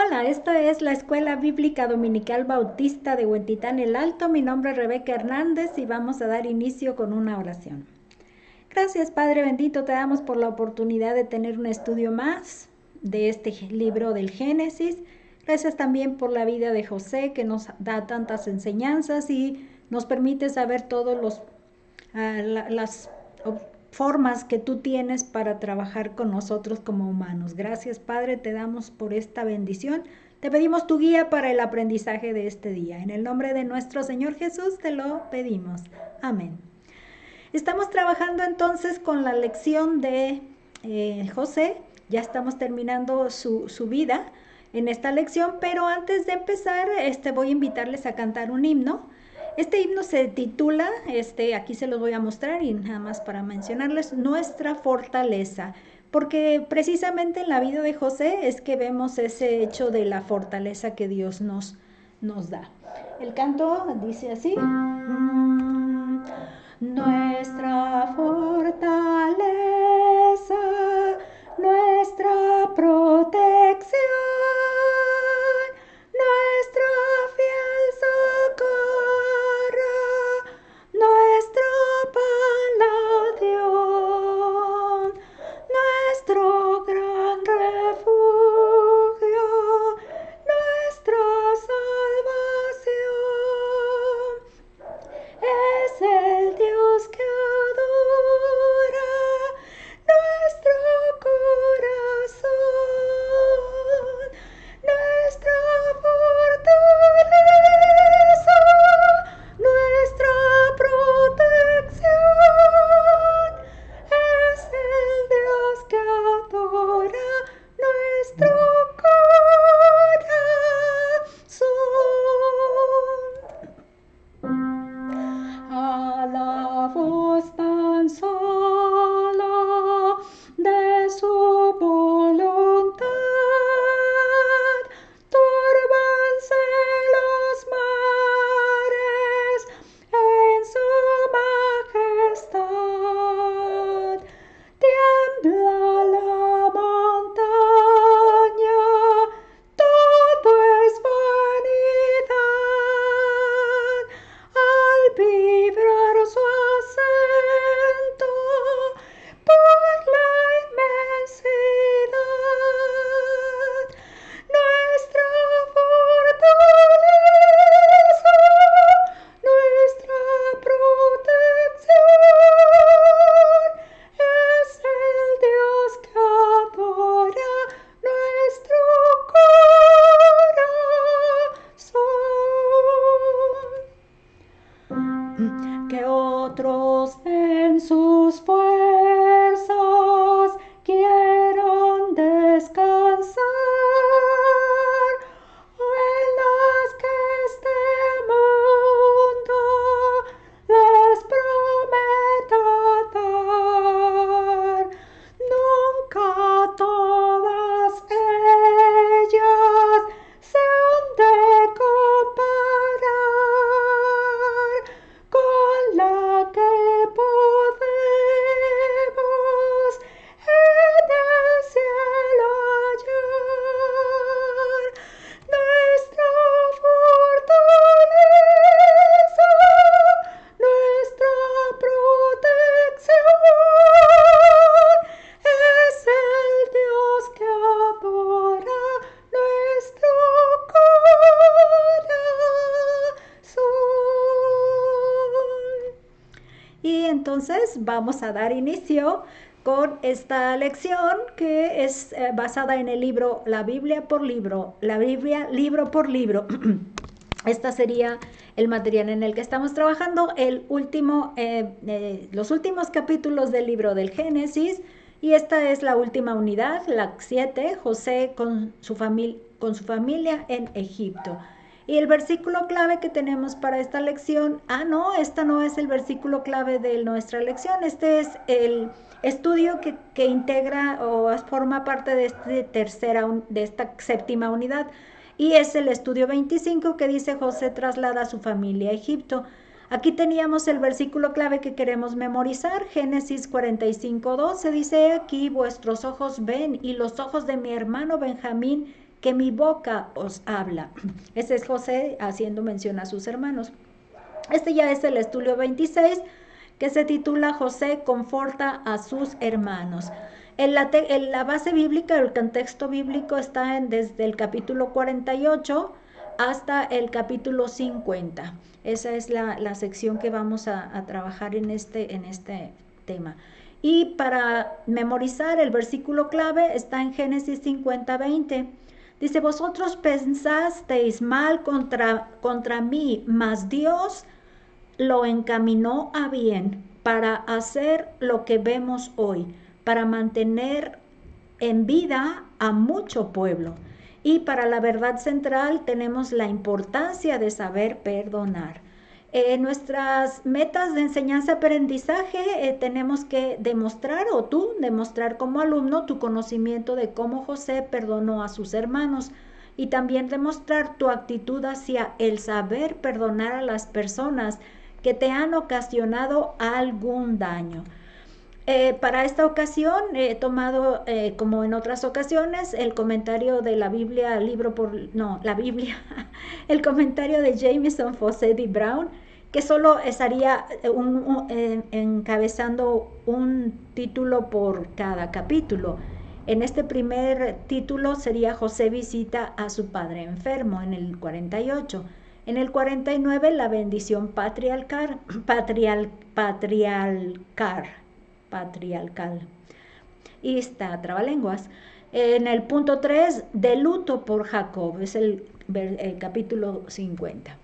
Hola, esta es la Escuela Bíblica Dominical Bautista de Huentitán el Alto. Mi nombre es Rebeca Hernández y vamos a dar inicio con una oración. Gracias, Padre bendito, te damos por la oportunidad de tener un estudio más de este libro del Génesis. Gracias también por la vida de José, que nos da tantas enseñanzas y nos permite saber todos las formas que tú tienes para trabajar con nosotros como humanos. Gracias, Padre, te damos por esta bendición. Te pedimos tu guía para el aprendizaje de este día. En el nombre de nuestro Señor Jesús te lo pedimos. Amén. Estamos trabajando entonces con la lección de José. Ya estamos terminando su vida en esta lección, pero antes de empezar, voy a invitarles a cantar un himno. Este himno se titula, aquí se los voy a mostrar y nada más para mencionarles, Nuestra Fortaleza, porque precisamente en la vida de José es que vemos ese hecho de la fortaleza que Dios nos da. El canto dice así: nuestra fortaleza, nuestra protección, nuestro fiel socorro, nuestro paladio, nuestro gran refugio, nuestra salvación. Es el Dios que adora nuestro corazón, nuestra fortaleza, nuestra protección. Es el Dios que adora nuestro corazón. A la voz tan solo de su voluntad, túrbanse los mares en su majestad. Tiembla la montaña, todo es vanidad al vibrar su acento por la inmensidad. Nuestra fortaleza, nuestra protección, es el Dios que adora nuestro corazón. Que otros en sus fuerzas quieran descansar, o en las que este mundo les prometa dar, nunca todas ellas se han de comparar con la que podemos en el cielo hallar. Nuestra fortaleza, nuestra protección, es el Dios que adora nuestro corazón. Y entonces vamos a dar inicio con esta lección que es basada en el libro La Biblia por libro, la Biblia libro por libro. Esta sería el material en el que estamos trabajando, los últimos capítulos del libro del Génesis, y esta es la última unidad, la 7, José con su familia en Egipto. Y el versículo clave que tenemos para esta lección, esta no es el versículo clave de nuestra lección, este es el estudio que integra o forma parte de esta séptima unidad, y es el estudio 25 que dice: José traslada a su familia a Egipto. Aquí teníamos el versículo clave que queremos memorizar, Génesis 45:12, dice: aquí vuestros ojos ven y los ojos de mi hermano Benjamín que mi boca os habla. Ese es José haciendo mención a sus hermanos. Este ya es el estudio 26, que se titula José conforta a sus hermanos. En la base bíblica, el contexto bíblico está desde el capítulo 48 hasta el capítulo 50. Esa es la sección que vamos a trabajar en este tema. Y para memorizar, el versículo clave está en Génesis 50:20. Dice, vosotros pensasteis mal contra mí, mas Dios lo encaminó a bien para hacer lo que vemos hoy, para mantener en vida a mucho pueblo. Y para la verdad central tenemos la importancia de saber perdonar. Nuestras metas de enseñanza-aprendizaje tenemos que demostrar, o tú demostrar como alumno, tu conocimiento de cómo José perdonó a sus hermanos, y también demostrar tu actitud hacia el saber perdonar a las personas que te han ocasionado algún daño. Para esta ocasión he tomado, como en otras ocasiones, el comentario de la Biblia, el comentario de Jameson Fawcett Brown, que solo estaría encabezando un título por cada capítulo. En este primer título sería José visita a su padre enfermo, en el 48. En el 49, la bendición patriarcal. Y está trabalenguas. En el punto 3, de luto por Jacob, es el capítulo 50.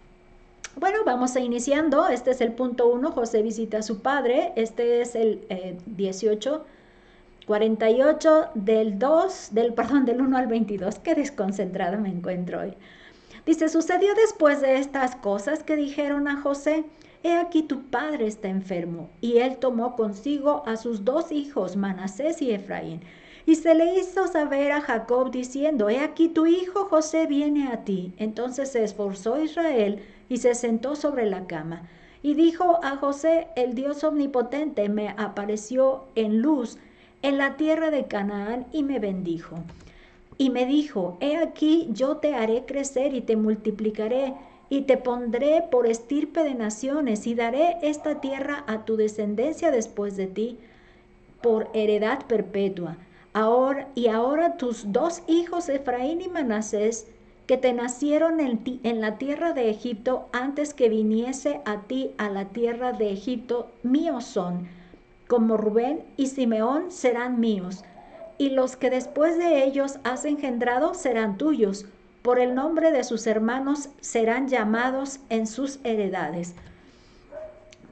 Bueno, vamos a iniciando. Este es el punto 1, José visita a su padre. Este es el 18, 48 del 1 al 22. Qué desconcentrada me encuentro hoy. Dice, sucedió después de estas cosas que dijeron a José, he aquí tu padre está enfermo. Y él tomó consigo a sus 2 hijos, Manasés y Efraín. Y se le hizo saber a Jacob diciendo, he aquí tu hijo José viene a ti. Entonces se esforzó Israel y se sentó sobre la cama. Y dijo a José, el Dios omnipotente me apareció en luz en la tierra de Canaán y me bendijo. Y me dijo, he aquí yo te haré crecer y te multiplicaré, y te pondré por estirpe de naciones, y daré esta tierra a tu descendencia después de ti, por heredad perpetua. Ahora tus 2 hijos, Efraín y Manasés, que te nacieron en la tierra de Egipto, antes que viniese a ti a la tierra de Egipto, míos son, como Rubén y Simeón serán míos. Y los que después de ellos has engendrado serán tuyos, por el nombre de sus hermanos serán llamados en sus heredades.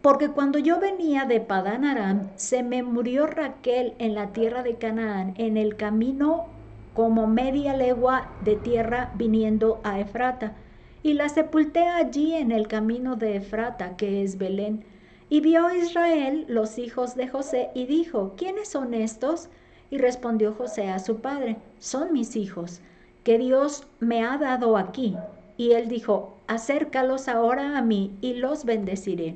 Porque cuando yo venía de Padán Aram, se me murió Raquel en la tierra de Canaán, en el camino como media legua de tierra viniendo a Efrata, y la sepulté allí en el camino de Efrata, que es Belén. Y vio Israel los hijos de José y dijo, ¿quiénes son estos? Y respondió José a su padre, son mis hijos, que Dios me ha dado aquí. Y él dijo, acércalos ahora a mí y los bendeciré.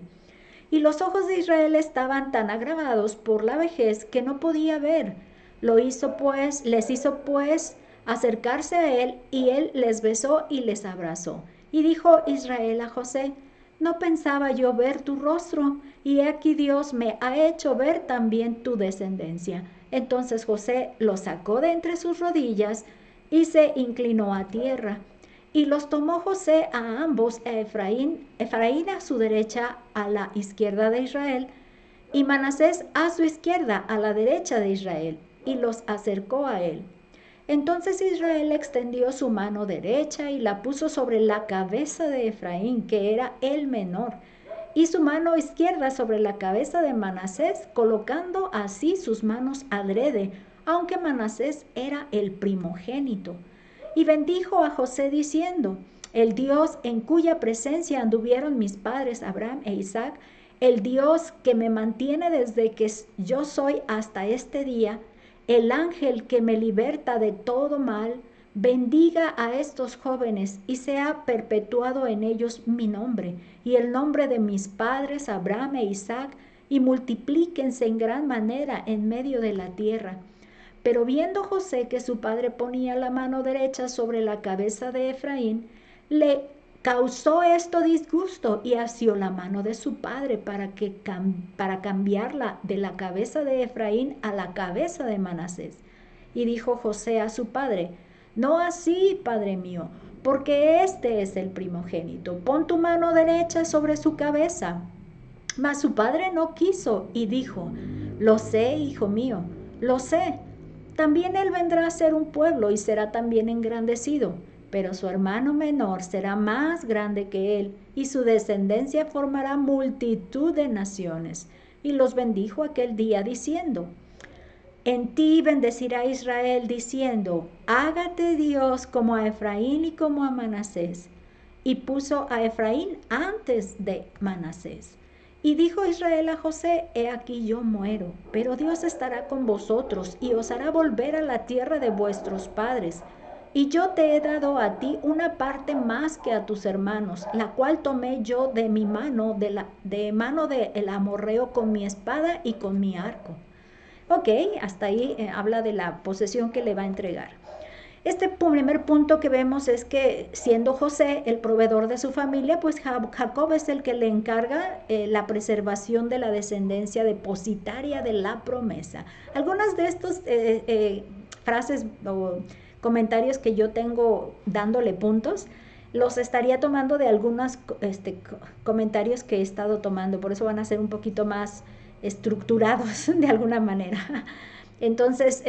Y los ojos de Israel estaban tan agravados por la vejez que no podía ver. Les hizo pues acercarse a él, y él les besó y les abrazó. Y dijo Israel a José, no pensaba yo ver tu rostro, y he aquí Dios me ha hecho ver también tu descendencia. Entonces José los sacó de entre sus rodillas y se inclinó a tierra. Y los tomó José a ambos, a Efraín a su derecha, a la izquierda de Israel, y Manasés a su izquierda, a la derecha de Israel, y los acercó a él. Entonces Israel extendió su mano derecha y la puso sobre la cabeza de Efraín, que era el menor, y su mano izquierda sobre la cabeza de Manasés, colocando así sus manos adrede, aunque Manasés era el primogénito. Y bendijo a José diciendo, el Dios en cuya presencia anduvieron mis padres Abraham e Isaac, el Dios que me mantiene desde que yo soy hasta este día, el ángel que me liberta de todo mal, bendiga a estos jóvenes y sea perpetuado en ellos mi nombre y el nombre de mis padres Abraham e Isaac, y multiplíquense en gran manera en medio de la tierra. Pero viendo José que su padre ponía la mano derecha sobre la cabeza de Efraín, le causó esto disgusto y asió la mano de su padre para cambiarla de la cabeza de Efraín a la cabeza de Manasés. Y dijo José a su padre: no así, padre mío, porque este es el primogénito. Pon tu mano derecha sobre su cabeza. Mas su padre no quiso y dijo: lo sé, hijo mío, lo sé. También él vendrá a ser un pueblo y será también engrandecido, pero su hermano menor será más grande que él, y su descendencia formará multitud de naciones. Y los bendijo aquel día diciendo: en ti bendecirá Israel, diciendo: hágate Dios como a Efraín y como a Manasés. Y puso a Efraín antes de Manasés. Y dijo Israel a José: he aquí yo muero, pero Dios estará con vosotros y os hará volver a la tierra de vuestros padres. Y yo te he dado a ti una parte más que a tus hermanos, la cual tomé yo de mi mano, de mano del amorreo, con mi espada y con mi arco. Ok, hasta ahí habla de la posesión que le va a entregar. Este primer punto que vemos es que, siendo José el proveedor de su familia, pues Jacob es el que le encarga la preservación de la descendencia depositaria de la promesa. Algunas de estas frases o comentarios que yo tengo dándole puntos, los estaría tomando de algunos comentarios que he estado tomando, por eso van a ser un poquito más estructurados de alguna manera. Entonces,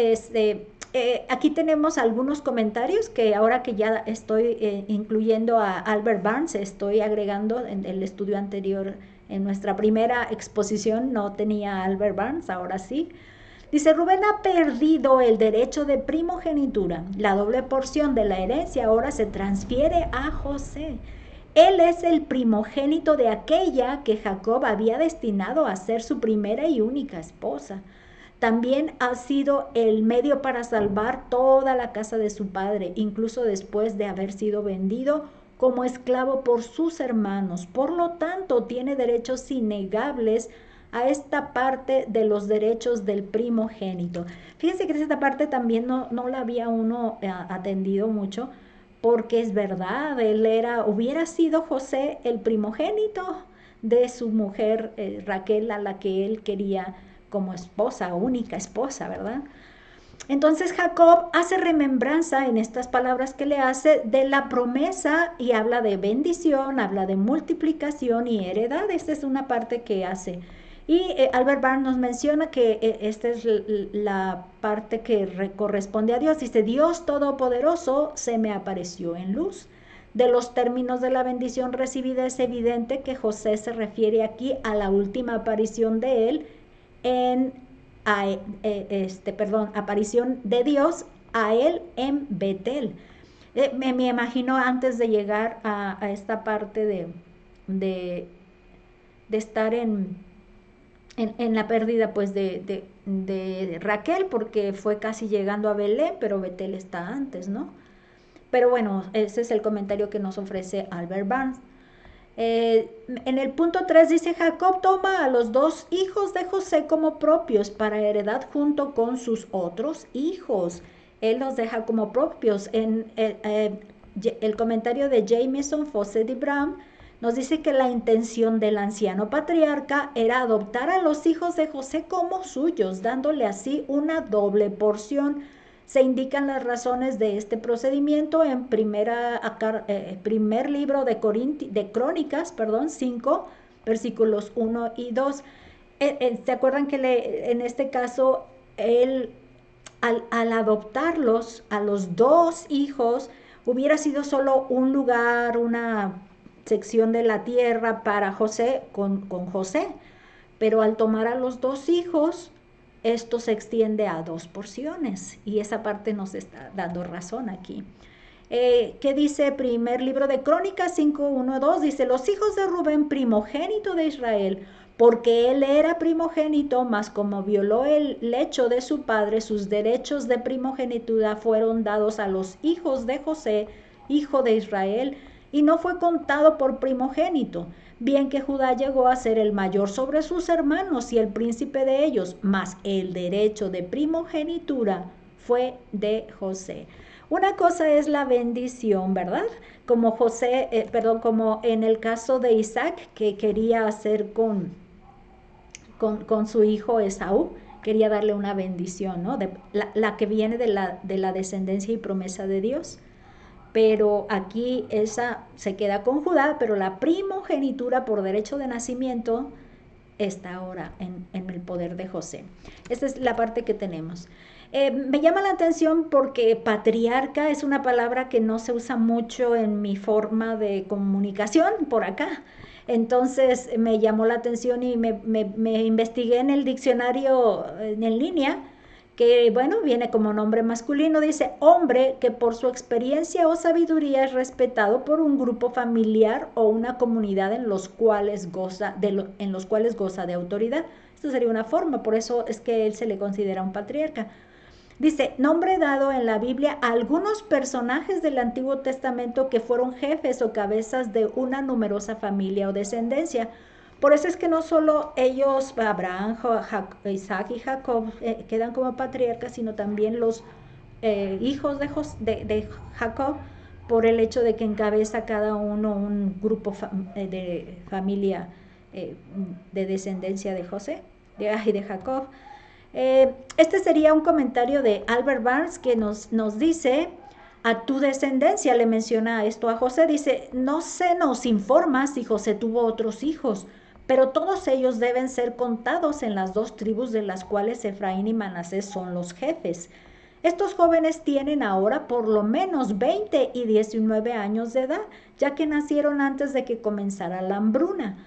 aquí tenemos algunos comentarios que ahora que ya estoy incluyendo a Albert Barnes, estoy agregando en el estudio anterior. En nuestra primera exposición no tenía a Albert Barnes, ahora sí. Dice: Rubén ha perdido el derecho de primogenitura. La doble porción de la herencia ahora se transfiere a José. Él es el primogénito de aquella que Jacob había destinado a ser su primera y única esposa. También ha sido el medio para salvar toda la casa de su padre, incluso después de haber sido vendido como esclavo por sus hermanos. Por lo tanto, tiene derechos innegables a esta parte de los derechos del primogénito. Fíjense que esta parte también no la había uno atendido mucho, porque es verdad, hubiera sido José el primogénito de su mujer Raquel, a la que él quería como esposa, única esposa, ¿verdad? Entonces Jacob hace remembranza en estas palabras que le hace de la promesa y habla de bendición, habla de multiplicación y heredad. Esta es una parte que hace. Y Albert Barnes nos menciona que esta es la parte que corresponde a Dios. Dice: Dios Todopoderoso se me apareció en luz. De los términos de la bendición recibida es evidente que José se refiere aquí a la última aparición de él aparición de Dios a él en Betel. Me imagino antes de llegar a esta parte de estar en la pérdida pues de Raquel, porque fue casi llegando a Belén, pero Betel está antes, ¿no? Pero bueno, ese es el comentario que nos ofrece Albert Barnes. En el punto 3 dice: Jacob toma a los dos hijos de José como propios para heredad junto con sus otros hijos. Él los deja como propios. En el comentario de Jameson Fosse de Bram nos dice que la intención del anciano patriarca era adoptar a los hijos de José como suyos, dándole así una doble porción. Se indican las razones de este procedimiento en primer libro de Crónicas, 5, versículos 1 y 2. ¿Se acuerdan que en este caso él, al adoptarlos a los dos hijos, hubiera sido solo un lugar, una sección de la tierra para José con José? Pero al tomar a los dos hijos, esto se extiende a dos porciones, y esa parte nos está dando razón aquí. ¿Qué dice primer libro de Crónicas 5, 1, 2? Dice: los hijos de Rubén, primogénito de Israel, porque él era primogénito, mas como violó el lecho de su padre, sus derechos de primogenitura fueron dados a los hijos de José, hijo de Israel, y no fue contado por primogénito. Bien que Judá llegó a ser el mayor sobre sus hermanos y el príncipe de ellos, mas el derecho de primogenitura fue de José. Una cosa es la bendición, ¿verdad? Como como en el caso de Isaac, que quería hacer con su hijo Esaú, quería darle una bendición, ¿no? La que viene de la descendencia y promesa de Dios. Pero aquí esa se queda con Judá, pero la primogenitura por derecho de nacimiento está ahora en el poder de José. Esta es la parte que tenemos. Me llama la atención porque patriarca es una palabra que no se usa mucho en mi forma de comunicación por acá. Entonces me llamó la atención y me investigué en el diccionario en línea, que bueno, viene como nombre masculino, dice hombre que por su experiencia o sabiduría es respetado por un grupo familiar o una comunidad en los cuales goza de autoridad. Esto sería una forma, por eso es que él se le considera un patriarca. Dice, nombre dado en la Biblia a algunos personajes del Antiguo Testamento que fueron jefes o cabezas de una numerosa familia o descendencia. Por eso es que no solo ellos, Abraham, Isaac y Jacob, quedan como patriarcas, sino también los hijos de Jacob, por el hecho de que encabeza cada uno un grupo de familia de descendencia de José y de Jacob. Este sería un comentario de Albert Barnes que nos dice, a tu descendencia, le menciona esto a José, dice, no se nos informa si José tuvo otros hijos, pero todos ellos deben ser contados en las dos tribus de las cuales Efraín y Manasés son los jefes. Estos jóvenes tienen ahora por lo menos 20 y 19 años de edad, ya que nacieron antes de que comenzara la hambruna.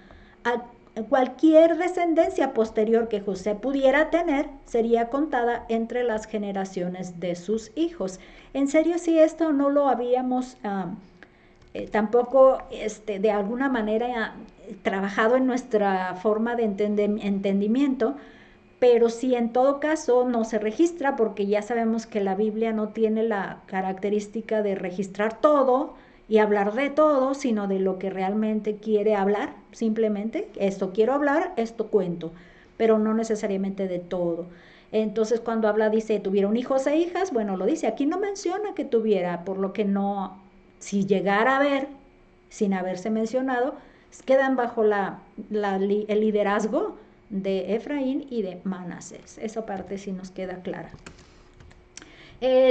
Cualquier descendencia posterior que José pudiera tener sería contada entre las generaciones de sus hijos. En serio, si esto no lo habíamos tampoco de alguna manera trabajado en nuestra forma de entendimiento, pero si en todo caso no se registra, porque ya sabemos que la Biblia no tiene la característica de registrar todo y hablar de todo, sino de lo que realmente quiere hablar, simplemente, esto quiero hablar, esto cuento, pero no necesariamente de todo. Entonces cuando habla, dice, tuvieron hijos e hijas, bueno, lo dice, aquí no menciona que tuviera, por lo que no, si llegara a ver, sin haberse mencionado, quedan bajo el liderazgo de Efraín y de Manasés. Esa parte sí nos queda clara.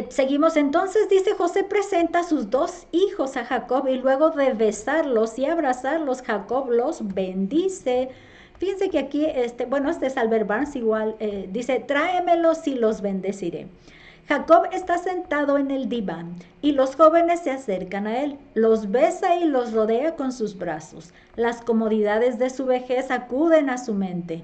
Seguimos entonces, dice, José presenta a sus dos hijos a Jacob y luego de besarlos y abrazarlos, Jacob los bendice. Fíjense que aquí, este es Albert Barnes igual, dice, tráemelos y los bendeciré. Jacob está sentado en el diván y los jóvenes se acercan a él, los besa y los rodea con sus brazos. Las comodidades de su vejez acuden a su mente.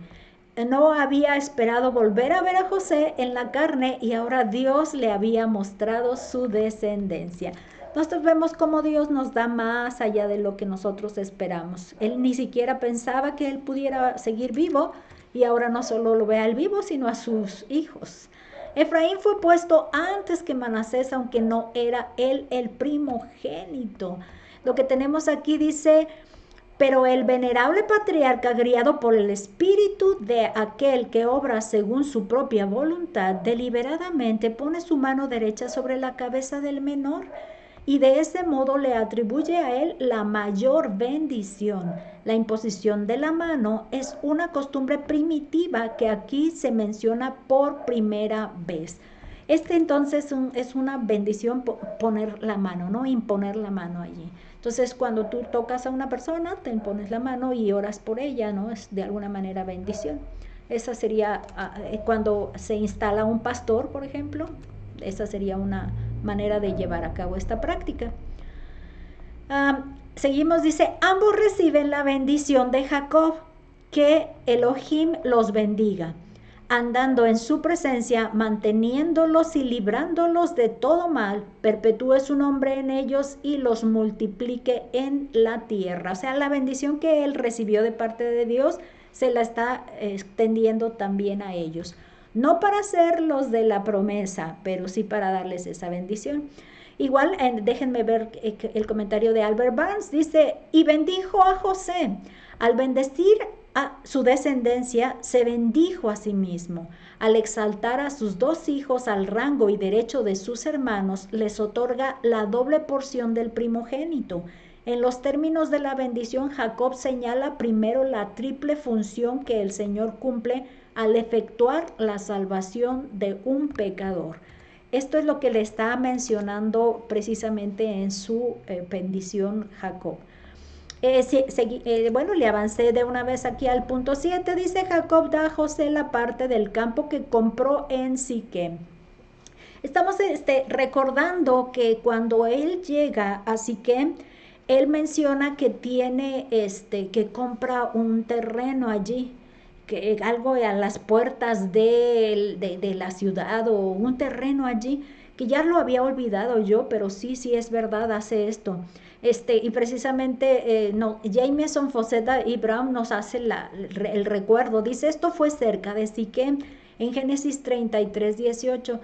No había esperado volver a ver a José en la carne y ahora Dios le había mostrado su descendencia. Nosotros vemos cómo Dios nos da más allá de lo que nosotros esperamos. Él ni siquiera pensaba que él pudiera seguir vivo y ahora no solo lo ve al vivo, sino a sus hijos. Efraín fue puesto antes que Manasés, aunque no era él el primogénito. Lo que tenemos aquí dice, pero el venerable patriarca, guiado por el espíritu de aquel que obra según su propia voluntad, deliberadamente pone su mano derecha sobre la cabeza del menor y de ese modo le atribuye a él la mayor bendición. La imposición de la mano es una costumbre primitiva que aquí se menciona por primera vez. Entonces es una bendición poner la mano, ¿no? Imponer la mano allí. Entonces cuando tú tocas a una persona, te impones la mano y oras por ella, ¿no? Es de alguna manera bendición. Esa sería cuando se instala un pastor, por ejemplo, esa sería una manera de llevar a cabo esta práctica. Seguimos, dice, ambos reciben la bendición de Jacob, que Elohim los bendiga, andando en su presencia, manteniéndolos y librándolos de todo mal, perpetúe su nombre en ellos y los multiplique en la tierra. O sea, la bendición que él recibió de parte de Dios se la está extendiendo también a ellos. No para ser los de la promesa, pero sí para darles esa bendición. Igual, déjenme ver el comentario de Albert Barnes. Dice, y bendijo a José. Al bendecir a su descendencia se bendijo a sí mismo. Al exaltar a sus dos hijos al rango y derecho de sus hermanos, les otorga la doble porción del primogénito. En los términos de la bendición, Jacob señala primero la triple función que el Señor cumple al efectuar la salvación de un pecador. Esto es lo que le está mencionando precisamente en su bendición Jacob. Bueno, le avancé de una vez aquí al punto 7. Dice: Jacob da a José la parte del campo que compró en Siquem. Estamos recordando que cuando él llega a Siquem, él menciona que tiene que compra un terreno allí, que algo a las puertas de la ciudad, o un terreno allí, que ya lo había olvidado yo, pero sí es verdad, hace esto. Y precisamente Jameson, Fosetta y Brown nos hace el recuerdo. Dice: esto fue cerca de Siquem, en Génesis 33:18.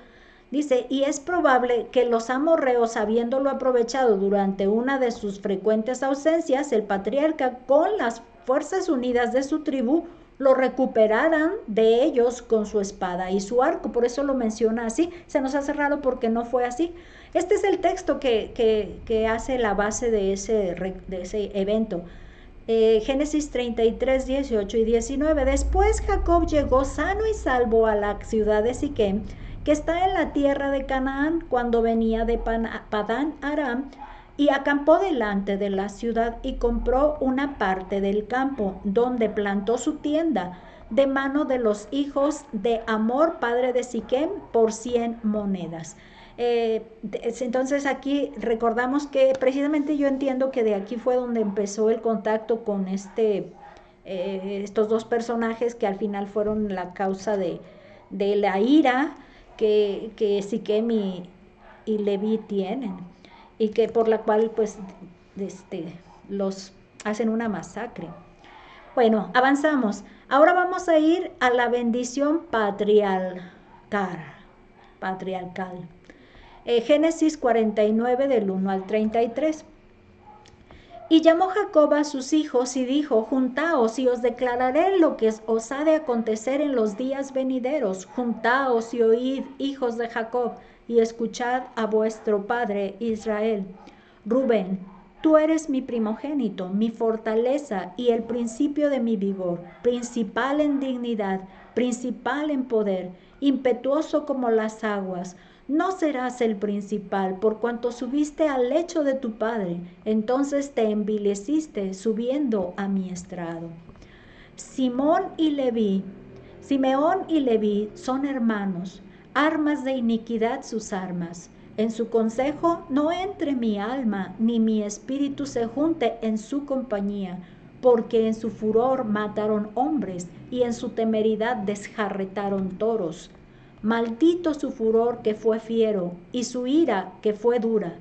Dice: y es probable que los amorreos, habiéndolo aprovechado durante una de sus frecuentes ausencias, el patriarca, con las fuerzas unidas de su tribu, lo recuperaran de ellos con su espada y su arco. Por eso lo menciona así. Se nos hace raro porque no fue así. Este es el texto que hace la base de ese evento. Génesis 33:18 y 19. Después Jacob llegó sano y salvo a la ciudad de Siquem, que está en la tierra de Canaán, cuando venía de Padán Aram, y acampó delante de la ciudad y compró una parte del campo, donde plantó su tienda, de mano de los hijos de Hamor, padre de Siquem, por 100 monedas. Entonces aquí recordamos que precisamente yo entiendo que de aquí fue donde empezó el contacto con estos dos personajes que al final fueron la causa de la ira que Siquem y Leví tienen, y que por la cual pues los hacen una masacre. Bueno, avanzamos. Ahora vamos a ir a la bendición patriarcal. Génesis 49 del 1 al 33. Y llamó Jacob a sus hijos y dijo: juntaos y os declararé lo que os ha de acontecer en los días venideros. Juntaos y oíd, hijos de Jacob, y escuchad a vuestro padre Israel. Rubén, tú eres mi primogénito, mi fortaleza y el principio de mi vigor, principal en dignidad, principal en poder, impetuoso como las aguas. No serás el principal, por cuanto subiste al lecho de tu padre, entonces te envileciste subiendo a mi estrado. Simeón y Leví son hermanos, armas de iniquidad sus armas. En su consejo no entre mi alma, ni mi espíritu se junte en su compañía, porque en su furor mataron hombres, y en su temeridad desjarretaron toros. Maldito su furor que fue fiero, y su ira que fue dura.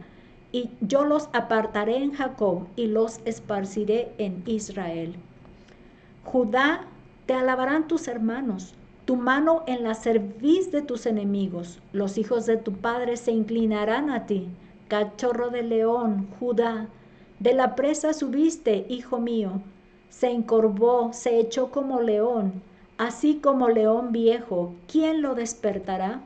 Y yo los apartaré en Jacob, y los esparciré en Israel. Judá, te alabarán tus hermanos, tu mano en la cerviz de tus enemigos. Los hijos de tu padre se inclinarán a ti. Cachorro de león, Judá, de la presa subiste, hijo mío. Se encorvó, se echó como león, así como león viejo. ¿Quién lo despertará?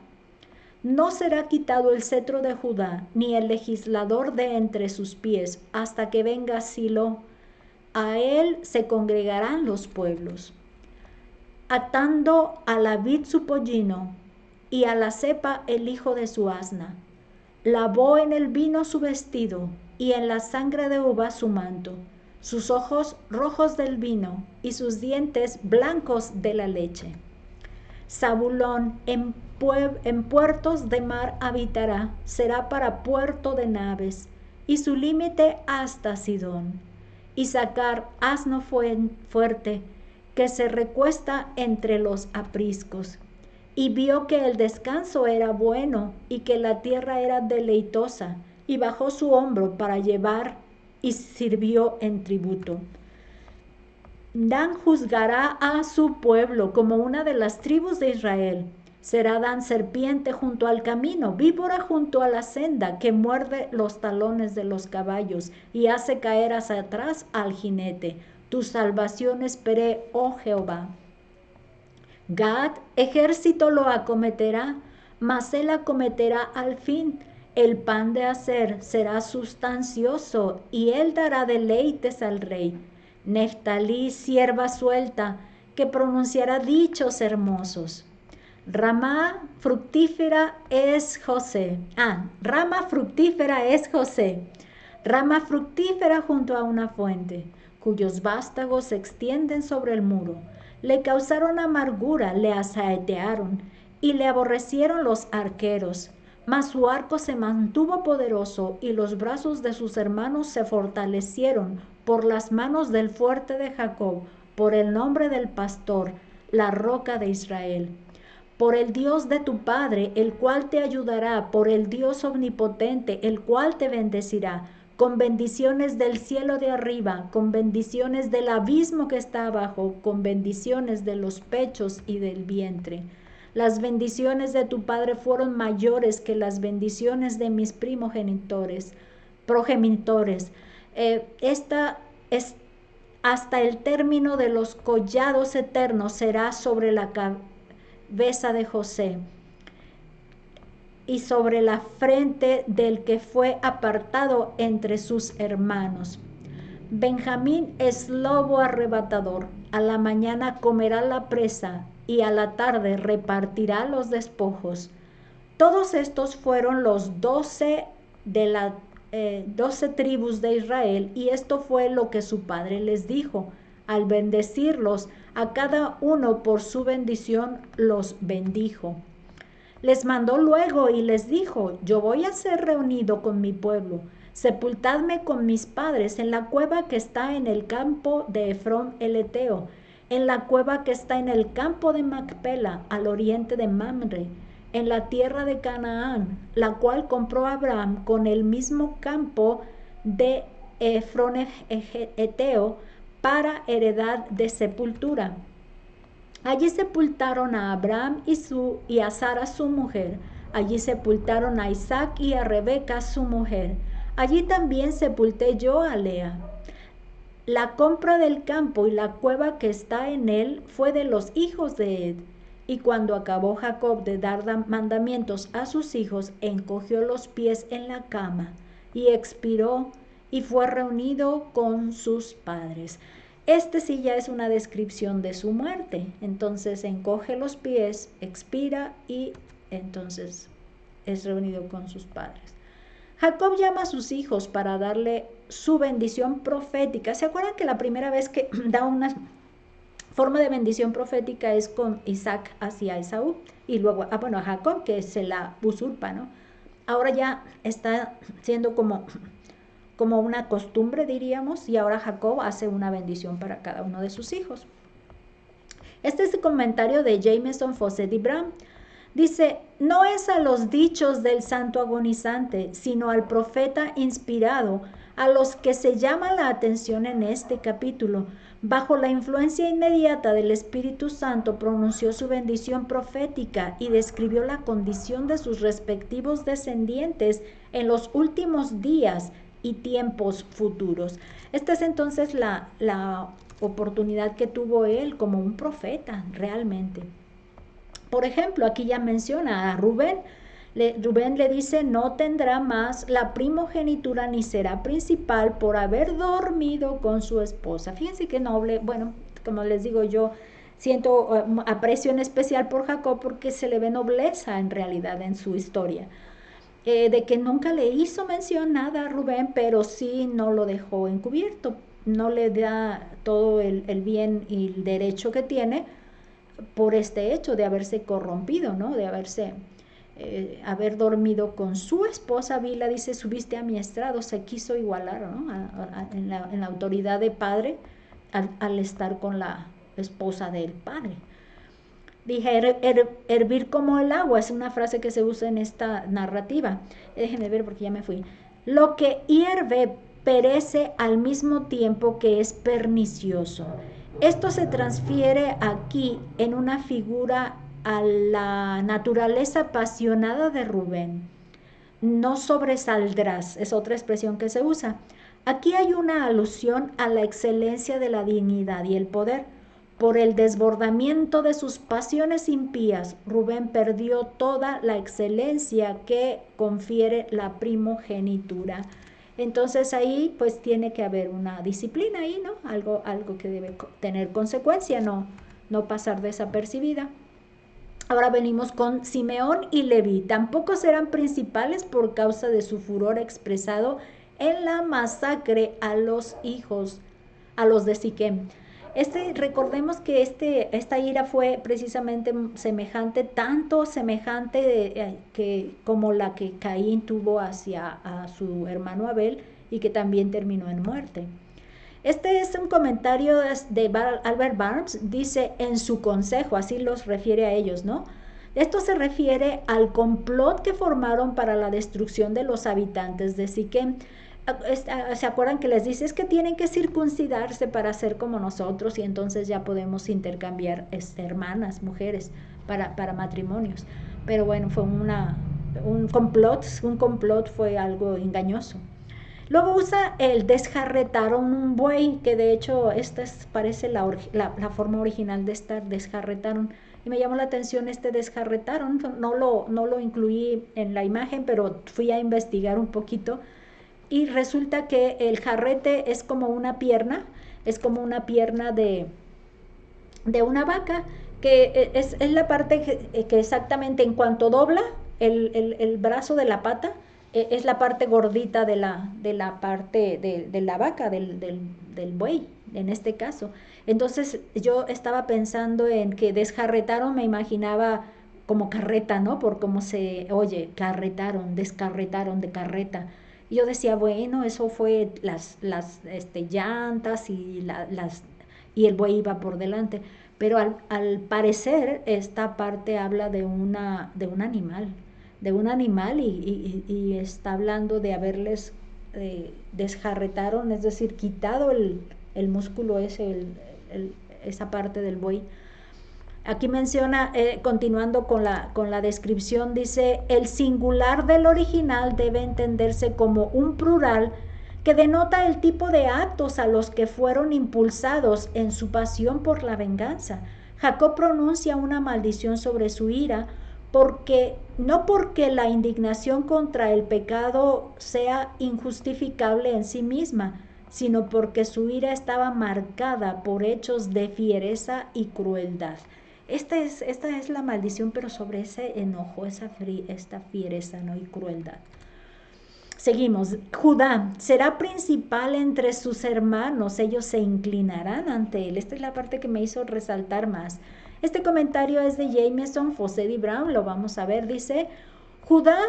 No será quitado el cetro de Judá, ni el legislador de entre sus pies, hasta que venga Silo. A él se congregarán los pueblos. Atando a la vid su pollino, y a la cepa el hijo de su asna. Lavó en el vino su vestido, y en la sangre de uva su manto. Sus ojos rojos del vino, y sus dientes blancos de la leche. Zabulón en puertos de mar habitará, será para puerto de naves, y su límite hasta Sidón. Isaacar, asno fuerte, que se recuesta entre los apriscos, y vio que el descanso era bueno, y que la tierra era deleitosa, y bajó su hombro para llevar, y sirvió en tributo. Dan juzgará a su pueblo como una de las tribus de Israel. Será Dan serpiente junto al camino, víbora junto a la senda, que muerde los talones de los caballos y hace caer hacia atrás al jinete. Tu salvación esperé, oh Jehová. Gad, ejército lo acometerá, mas él acometerá al fin. El pan de hacer será sustancioso, y él dará deleites al rey. Neftalí, sierva suelta, que pronunciará dichos hermosos. Rama fructífera es José. Rama fructífera es José. Rama fructífera junto a una fuente, cuyos vástagos se extienden sobre el muro. Le causaron amargura, le asaetearon, y le aborrecieron los arqueros. Mas su arco se mantuvo poderoso, y los brazos de sus hermanos se fortalecieron por las manos del fuerte de Jacob, por el nombre del pastor, la roca de Israel. Por el Dios de tu Padre, el cual te ayudará, por el Dios omnipotente, el cual te bendecirá, con bendiciones del cielo de arriba, con bendiciones del abismo que está abajo, con bendiciones de los pechos y del vientre. Las bendiciones de tu Padre fueron mayores que las bendiciones de mis progenitores. Esta es hasta el término de los collados eternos será sobre la cabeza de José y sobre la frente del que fue apartado entre sus hermanos. Benjamín es lobo arrebatador, a la mañana comerá la presa y a la tarde repartirá los despojos. Todos estos fueron los 12 de las 12 tribus de Israel, y esto fue lo que su padre les dijo. Al bendecirlos, a cada uno por su bendición los bendijo. Les mandó luego y les dijo: yo voy a ser reunido con mi pueblo. Sepultadme con mis padres en la cueva que está en el campo de Efrón el Eteo, en la cueva que está en el campo de Macpela, al oriente de Mamre, en la tierra de Canaán, la cual compró Abraham con el mismo campo de Efrón Eteo para heredad de sepultura. Allí sepultaron a Abraham y a Sara su mujer. Allí sepultaron a Isaac y a Rebeca su mujer. Allí también sepulté yo a Lea. La compra del campo y la cueva que está en él fue de los hijos de Ed. Y cuando acabó Jacob de dar mandamientos a sus hijos, encogió los pies en la cama y expiró, y fue reunido con sus padres. Este sí ya es una descripción de su muerte. Entonces encoge los pies, expira y entonces es reunido con sus padres. Jacob llama a sus hijos para darle su bendición profética. ¿Se acuerdan que la primera vez que da una forma de bendición profética es con Isaac hacia Esaú? Y luego, a Jacob, que se la usurpa, ¿no? Ahora ya está siendo como una costumbre, diríamos, y ahora Jacob hace una bendición para cada uno de sus hijos. Este es el comentario de Jameson Fawcett y Brown. Dice: no es a los dichos del santo agonizante, sino al profeta inspirado, a los que se llama la atención en este capítulo. Bajo la influencia inmediata del Espíritu Santo pronunció su bendición profética y describió la condición de sus respectivos descendientes en los últimos días y tiempos futuros. Esta es entonces la oportunidad que tuvo él como un profeta realmente. Por ejemplo, aquí ya menciona a Rubén. Rubén le dice: no tendrá más la primogenitura ni será principal por haber dormido con su esposa. Fíjense qué noble. Bueno, como les digo, yo siento aprecio en especial por Jacob porque se le ve nobleza en realidad en su historia. De que nunca le hizo mención nada a Rubén, pero sí no lo dejó encubierto. No le da todo el bien y el derecho que tiene por este hecho de haberse corrompido, ¿no? De haber dormido con su esposa. Bilha dice: subiste a mi estrado, se quiso igualar, ¿no? en la autoridad de padre al estar con la esposa del padre. Dije: hervir como el agua, es una frase que se usa en esta narrativa. Déjenme ver porque ya me fui. Lo que hierve perece al mismo tiempo que es pernicioso. Esto se transfiere aquí en una figura a la naturaleza apasionada de Rubén. No sobresaldrás, es otra expresión que se usa. Aquí hay una alusión a la excelencia de la dignidad y el poder. Por el desbordamiento de sus pasiones impías, Rubén perdió toda la excelencia que confiere la primogenitura. Entonces ahí pues tiene que haber una disciplina ahí, ¿no? Algo que debe tener consecuencia, no pasar desapercibida. Ahora venimos con Simeón y Leví. Tampoco serán principales por causa de su furor expresado en la masacre a los de Siquem. Recordemos que esta ira fue precisamente tanto semejante como la que Caín tuvo hacia a su hermano Abel y que también terminó en muerte. Este es un comentario de Albert Barnes, dice en su consejo, así los refiere a ellos, ¿no? Esto se refiere al complot que formaron para la destrucción de los habitantes de Siquem. ¿Se acuerdan que les dice? Es que tienen que circuncidarse para ser como nosotros y entonces ya podemos intercambiar hermanas, mujeres, para matrimonios. Pero bueno, fue un complot fue algo engañoso. Luego usa el desjarretaron un buey, que de hecho esta parece la forma original de estar, desjarretaron. Y me llamó la atención desjarretaron, no lo incluí en la imagen, pero fui a investigar un poquito. Y resulta que el jarrete es como una pierna de una vaca, que es la parte que exactamente en cuanto dobla el brazo de la pata, es la parte gordita de la parte de la vaca, del buey, en este caso. Entonces yo estaba pensando en que desjarretaron, me imaginaba como carreta, ¿no? Por cómo se oye, carretaron, descarretaron de carreta. Y yo decía, bueno, eso fue las llantas y el buey iba por delante. Pero al parecer esta parte habla de un animal y está hablando de haberles desjarretaron, es decir, quitado el músculo ese, esa parte del buey. Aquí menciona, continuando con la descripción, dice, el singular del original debe entenderse como un plural que denota el tipo de actos a los que fueron impulsados en su pasión por la venganza. Jacob pronuncia una maldición sobre su ira, no porque la indignación contra el pecado sea injustificable en sí misma, sino porque su ira estaba marcada por hechos de fiereza y crueldad. Esta es la maldición, pero sobre ese enojo, esta fiereza, ¿no? Y crueldad. Seguimos. Judá será principal entre sus hermanos, ellos se inclinarán ante él. Esta es la parte que me hizo resaltar más. Este comentario es de Jameson, Fawcett y Brown, lo vamos a ver. Dice, Judá,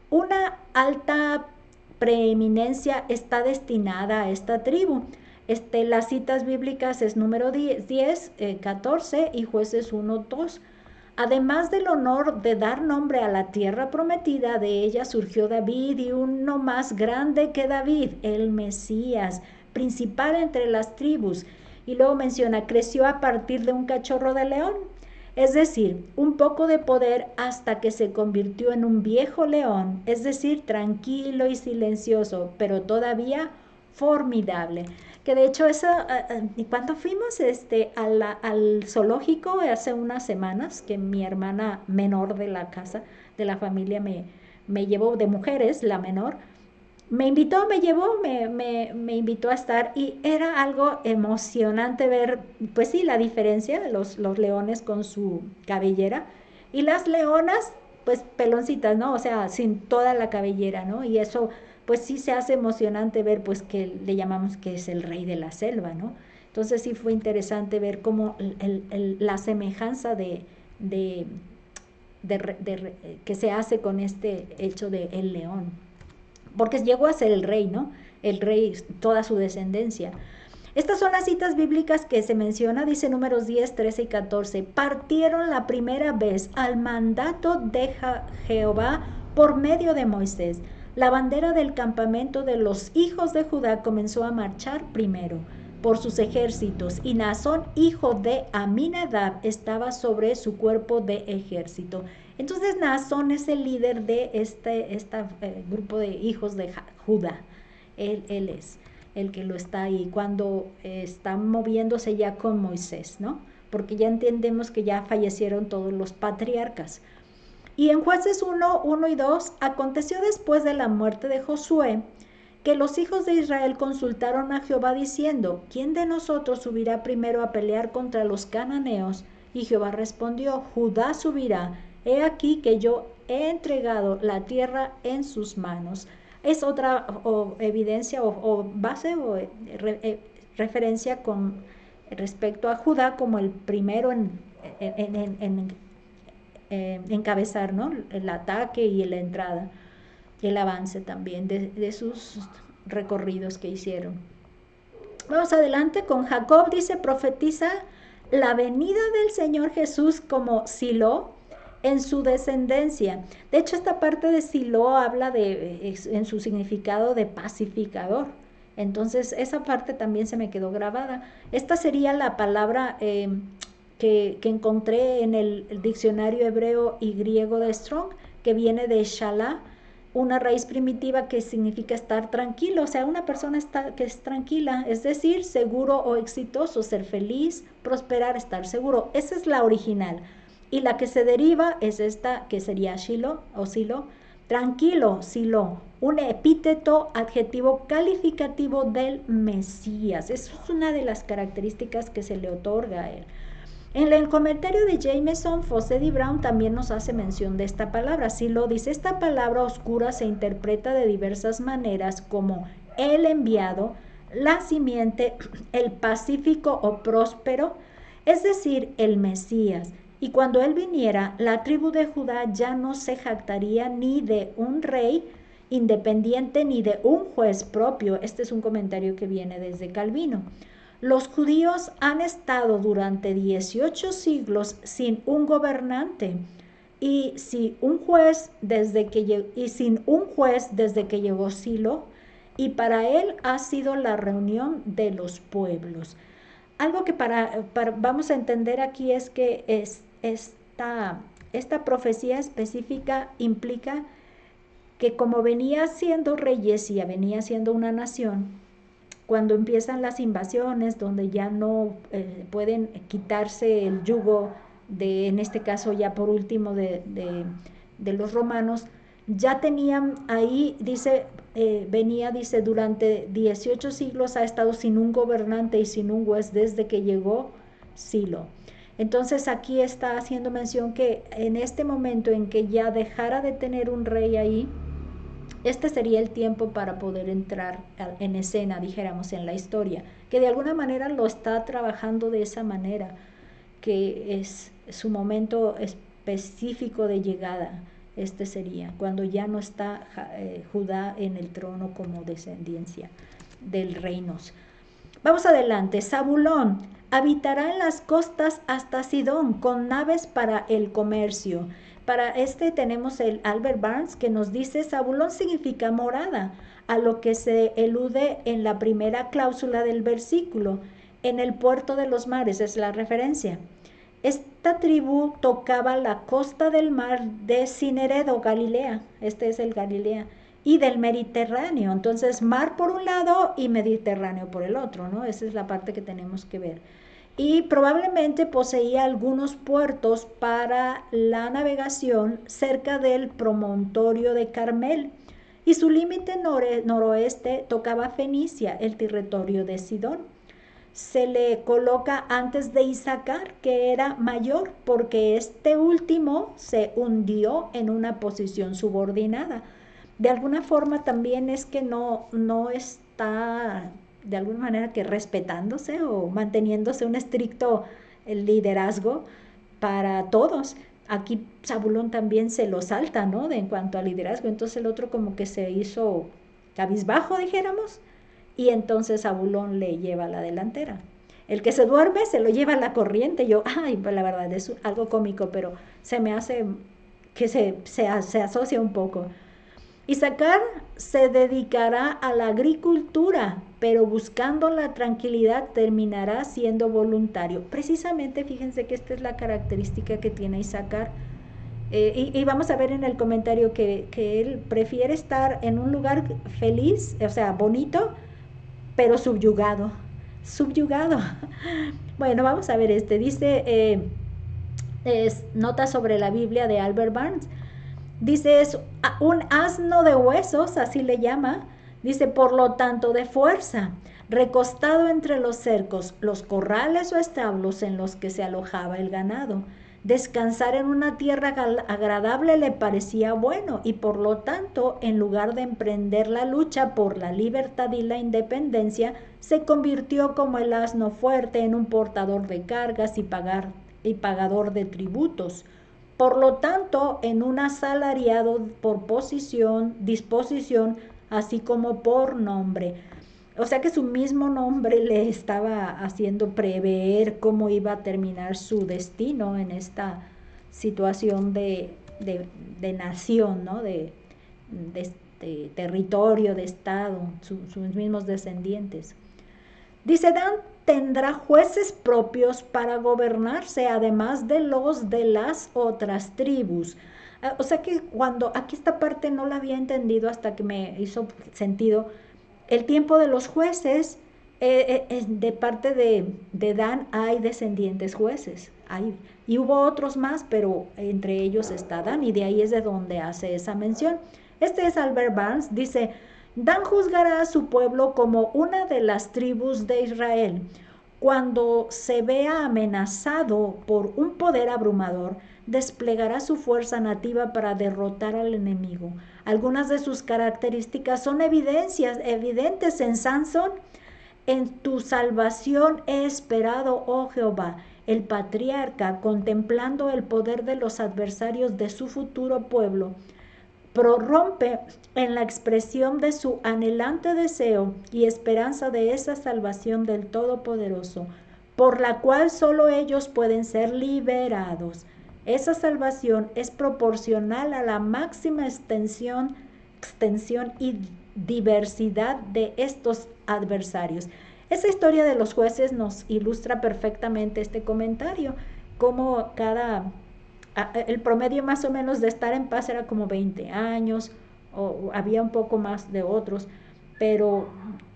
una alta preeminencia está destinada a esta tribu. Las citas bíblicas es número 10, 14 y Jueces 1, 2. Además del honor de dar nombre a la tierra prometida, de ella surgió David y uno más grande que David, el Mesías, principal entre las tribus. Y luego menciona, creció a partir de un cachorro de león, es decir, un poco de poder hasta que se convirtió en un viejo león, es decir, tranquilo y silencioso, pero todavía formidable. Que de hecho cuando fuimos al zoológico hace unas semanas, que mi hermana menor de la casa, de la familia, me llevó, de mujeres, la menor, me invitó a estar y era algo emocionante ver, pues sí, la diferencia de los leones con su cabellera y las leonas, pues peloncitas, ¿no? O sea, sin toda la cabellera, ¿no? Y eso pues sí se hace emocionante ver, pues que le llamamos que es el rey de la selva, ¿no? Entonces sí fue interesante ver cómo la semejanza que se hace con este hecho del león, porque llegó a ser el rey, ¿no? El rey, toda su descendencia. Estas son las citas bíblicas que se menciona, dice Números 10, 13 y 14. Partieron la primera vez al mandato de Jehová por medio de Moisés. La bandera del campamento de los hijos de Judá comenzó a marchar primero por sus ejércitos, y Naasón, hijo de Aminadab, estaba sobre su cuerpo de ejército. Entonces Naasón es el líder de este grupo de hijos de Judá. Él es. el que lo está ahí, cuando está moviéndose ya con Moisés, ¿no? Porque ya entendemos que ya fallecieron todos los patriarcas. Y en Jueces 1 y 2, aconteció después de la muerte de Josué, que los hijos de Israel consultaron a Jehová diciendo, ¿quién de nosotros subirá primero a pelear contra los cananeos? Y Jehová respondió, Judá subirá, he aquí que yo he entregado la tierra en sus manos. Es otra evidencia o base o referencia con respecto a Judá como el primero en encabezar, ¿no? El ataque y la entrada, el avance también de sus recorridos que hicieron. Vamos adelante con Jacob, dice, profetiza la venida del Señor Jesús como Silo en su descendencia. De hecho, esta parte de Silo habla en su significado de pacificador. Entonces, esa parte también se me quedó grabada. Esta sería la palabra que encontré en el diccionario hebreo y griego de Strong, que viene de Shalá, una raíz primitiva que significa estar tranquilo, o sea, una persona que es tranquila, es decir, seguro o exitoso, ser feliz, prosperar, estar seguro. Esa es la original. Y la que se deriva es esta, que sería Shilo o Silo, tranquilo, Silo, un epíteto adjetivo calificativo del Mesías. Eso es una de las características que se le otorga a él. En el comentario de Jameson, Fawcett Brown también nos hace mención de esta palabra. Silo dice, esta palabra oscura se interpreta de diversas maneras como el enviado, la simiente, el pacífico o próspero, es decir, el Mesías. Y cuando él viniera, la tribu de Judá ya no se jactaría ni de un rey independiente ni de un juez propio. Este es un comentario que viene desde Calvino. Los judíos han estado durante 18 siglos sin un gobernante y sin un juez desde que llegó Silo, y para él ha sido la reunión de los pueblos. Algo que vamos a entender aquí es que esta profecía específica implica que como venía siendo reyes y venía siendo una nación, cuando empiezan las invasiones, donde ya no pueden quitarse el yugo en este caso ya por último de los romanos, ya tenían ahí, dice, durante 18 siglos ha estado sin un gobernante y sin un juez desde que llegó Silo. Entonces aquí está haciendo mención que en este momento en que ya dejara de tener un rey ahí, este sería el tiempo para poder entrar en escena, dijéramos, en la historia, que de alguna manera lo está trabajando de esa manera, que es su momento específico de llegada. Este sería cuando ya no está Judá en el trono como descendencia del reinos. Vamos adelante. Zabulón habitará en las costas hasta Sidón con naves para el comercio. Para tenemos el Albert Barnes que nos dice Zabulón significa morada, a lo que se elude en la primera cláusula del versículo. En el puerto de los mares es la referencia. Esta tribu tocaba la costa del mar de Cineredo, Galilea. Este es el Galilea. Y del Mediterráneo. Entonces, mar por un lado y Mediterráneo por el otro, ¿no? Esa es la parte que tenemos que ver. Y probablemente poseía algunos puertos para la navegación cerca del promontorio de Carmel. Y su límite noroeste tocaba Fenicia, el territorio de Sidón. Se le coloca antes de Isaacar, que era mayor, porque este último se hundió en una posición subordinada. De alguna forma también es que no está de alguna manera que respetándose o manteniéndose un estricto liderazgo para todos. Aquí Zabulón también se lo salta, ¿no? En cuanto al liderazgo. Entonces el otro como que se hizo cabizbajo, dijéramos, y entonces Zabulón le lleva la delantera. El que se duerme se lo lleva la corriente. Pues la verdad es algo cómico, pero se me hace que se asocia un poco. Isaacar se dedicará a la agricultura, pero buscando la tranquilidad terminará siendo voluntario. Precisamente, fíjense que esta es la característica que tiene Isaacar. Y vamos a ver en el comentario que él prefiere estar en un lugar feliz, o sea, bonito, pero subyugado. Subyugado. Bueno, vamos a ver dice, nota sobre la Biblia de Albert Barnes. Dice, es un asno de huesos, así le llama. Dice, por lo tanto, de fuerza, recostado entre los cercos, los corrales o establos en los que se alojaba el ganado. Descansar en una tierra agradable le parecía bueno y por lo tanto, en lugar de emprender la lucha por la libertad y la independencia, se convirtió como el asno fuerte en un portador de cargas y pagador de tributos. Por lo tanto, en un asalariado por disposición, así como por nombre. O sea que su mismo nombre le estaba haciendo prever cómo iba a terminar su destino en esta situación de nación, ¿no? de territorio, de estado, sus mismos descendientes. Dice, Dan tendrá jueces propios para gobernarse, además de los de las otras tribus. O sea que cuando aquí esta parte no la había entendido hasta que me hizo sentido, el tiempo de los jueces, de parte de Dan hay descendientes jueces, y hubo otros más, pero entre ellos está Dan, y de ahí es de donde hace esa mención. Este es Albert Barnes, dice, Dan juzgará a su pueblo como una de las tribus de Israel. Cuando se vea amenazado por un poder abrumador, desplegará su fuerza nativa para derrotar al enemigo. Algunas de sus características son evidentes en Sansón. En tu salvación he esperado, oh Jehová. El patriarca, contemplando el poder de los adversarios de su futuro pueblo, prorrumpe en la expresión de su anhelante deseo y esperanza de esa salvación del Todopoderoso, por la cual solo ellos pueden ser liberados. Esa salvación es proporcional a la máxima extensión y diversidad de estos adversarios. Esa historia de los jueces nos ilustra perfectamente este comentario, como el promedio más o menos de estar en paz era como 20 años, o había un poco más de otros, pero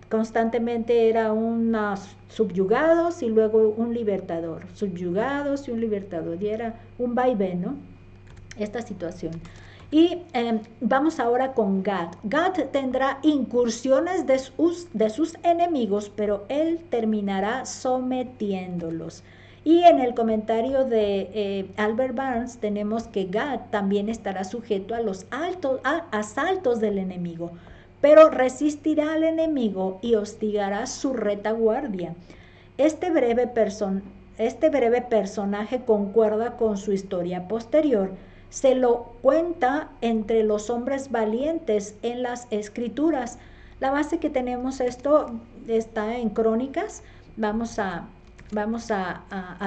constantemente era unos subyugados y luego un libertador, subyugados y un libertador, y era un vaivén, ¿no? Esta situación. Y vamos ahora con Gad. Gad tendrá incursiones de sus enemigos, pero él terminará sometiéndolos. Y en el comentario de Albert Barnes tenemos que Gad también estará sujeto a los asaltos del enemigo, pero resistirá al enemigo y hostigará su retaguardia. Este breve personaje concuerda con su historia posterior. Se lo cuenta entre los hombres valientes en las escrituras. La base que tenemos esto está en Crónicas. Vamos a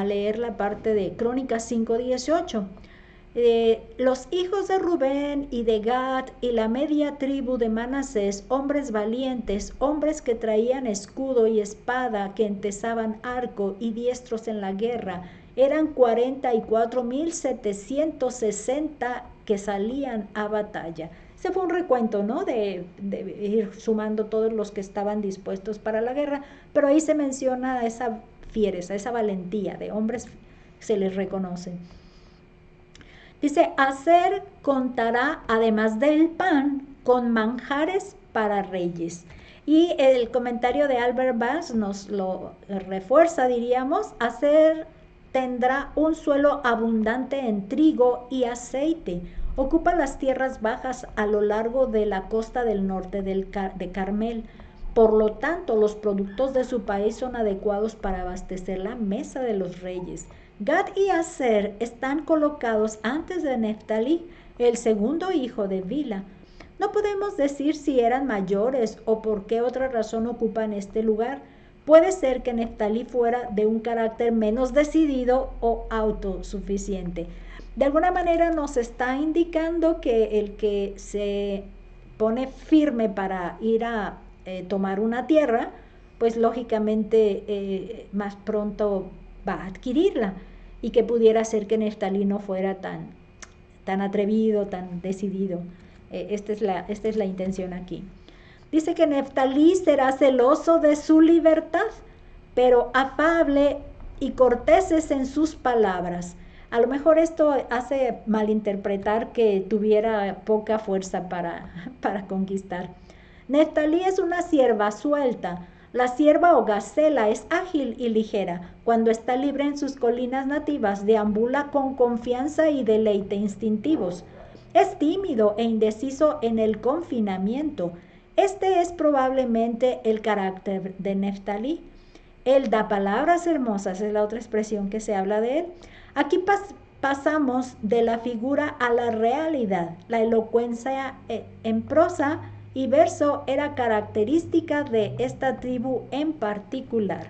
leer la parte de Crónicas 5:18. Los hijos de Rubén y de Gad y la media tribu de Manasés, hombres valientes, hombres que traían escudo y espada, que entesaban arco y diestros en la guerra, eran 44,760 que salían a batalla. Ese fue un recuento, ¿no? De ir sumando todos los que estaban dispuestos para la guerra, pero ahí se menciona esa fiereza, esa valentía de hombres, se les reconoce. Dice, Aser contará, además del pan, con manjares para reyes. Y el comentario de Albert Barnes nos lo refuerza, diríamos. Aser tendrá un suelo abundante en trigo y aceite. Ocupa las tierras bajas a lo largo de la costa del norte de Carmel. Por lo tanto, los productos de su país son adecuados para abastecer la mesa de los reyes. Gad y Aser están colocados antes de Neftalí, el segundo hijo de Bila. No podemos decir si eran mayores o por qué otra razón ocupan este lugar. Puede ser que Neftalí fuera de un carácter menos decidido o autosuficiente. De alguna manera nos está indicando que el que se pone firme para ir a tomar una tierra, pues lógicamente más pronto va a adquirirla, y que pudiera ser que Neftalí no fuera tan atrevido, tan decidido. Esta es la intención aquí. Dice que Neftalí será celoso de su libertad, pero afable y corteses en sus palabras. A lo mejor esto hace malinterpretar que tuviera poca fuerza para conquistar. Neftalí es una cierva suelta. La cierva o gacela es ágil y ligera. Cuando está libre en sus colinas nativas, deambula con confianza y deleite instintivos. Es tímido e indeciso en el confinamiento. Este es probablemente el carácter de Neftalí. Él da palabras hermosas, es la otra expresión que se habla de él. Aquí pasamos de la figura a la realidad. La elocuencia en prosa y verso era característica de esta tribu en particular.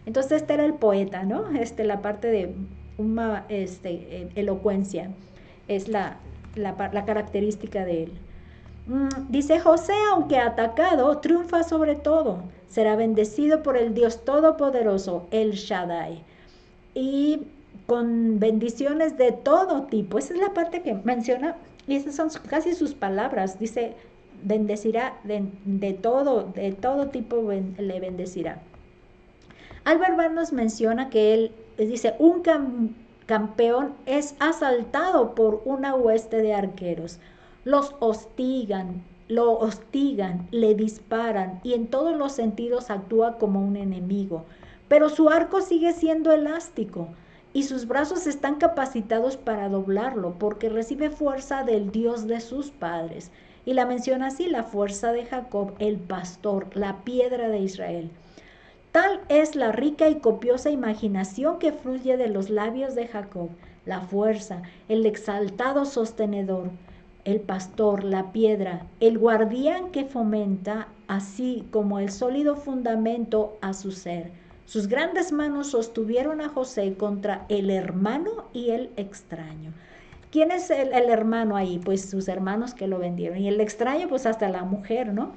Entonces este era el poeta, ¿no? La parte de una elocuencia es la característica de él. Dice José, aunque atacado, triunfa sobre todo. Será bendecido por el Dios Todopoderoso, el Shaddai. Y con bendiciones de todo tipo. Esa es la parte que menciona, y esas son casi sus palabras. Dice, bendecirá de todo tipo le bendecirá. Albert Barr nos menciona que él dice, un campeón es asaltado por una hueste de arqueros. Los hostigan, lo hostigan, le disparan y en todos los sentidos actúa como un enemigo. Pero su arco sigue siendo elástico y sus brazos están capacitados para doblarlo porque recibe fuerza del Dios de sus padres. Y la menciona así, la fuerza de Jacob, el pastor, la piedra de Israel. Tal es la rica y copiosa imaginación que fluye de los labios de Jacob, la fuerza, el exaltado sostenedor, el pastor, la piedra, el guardián que fomenta, así como el sólido fundamento a su ser. Sus grandes manos sostuvieron a José contra el hermano y el extraño. ¿Quién es el hermano ahí? Pues sus hermanos que lo vendieron. Y el extraño, pues hasta la mujer, ¿no?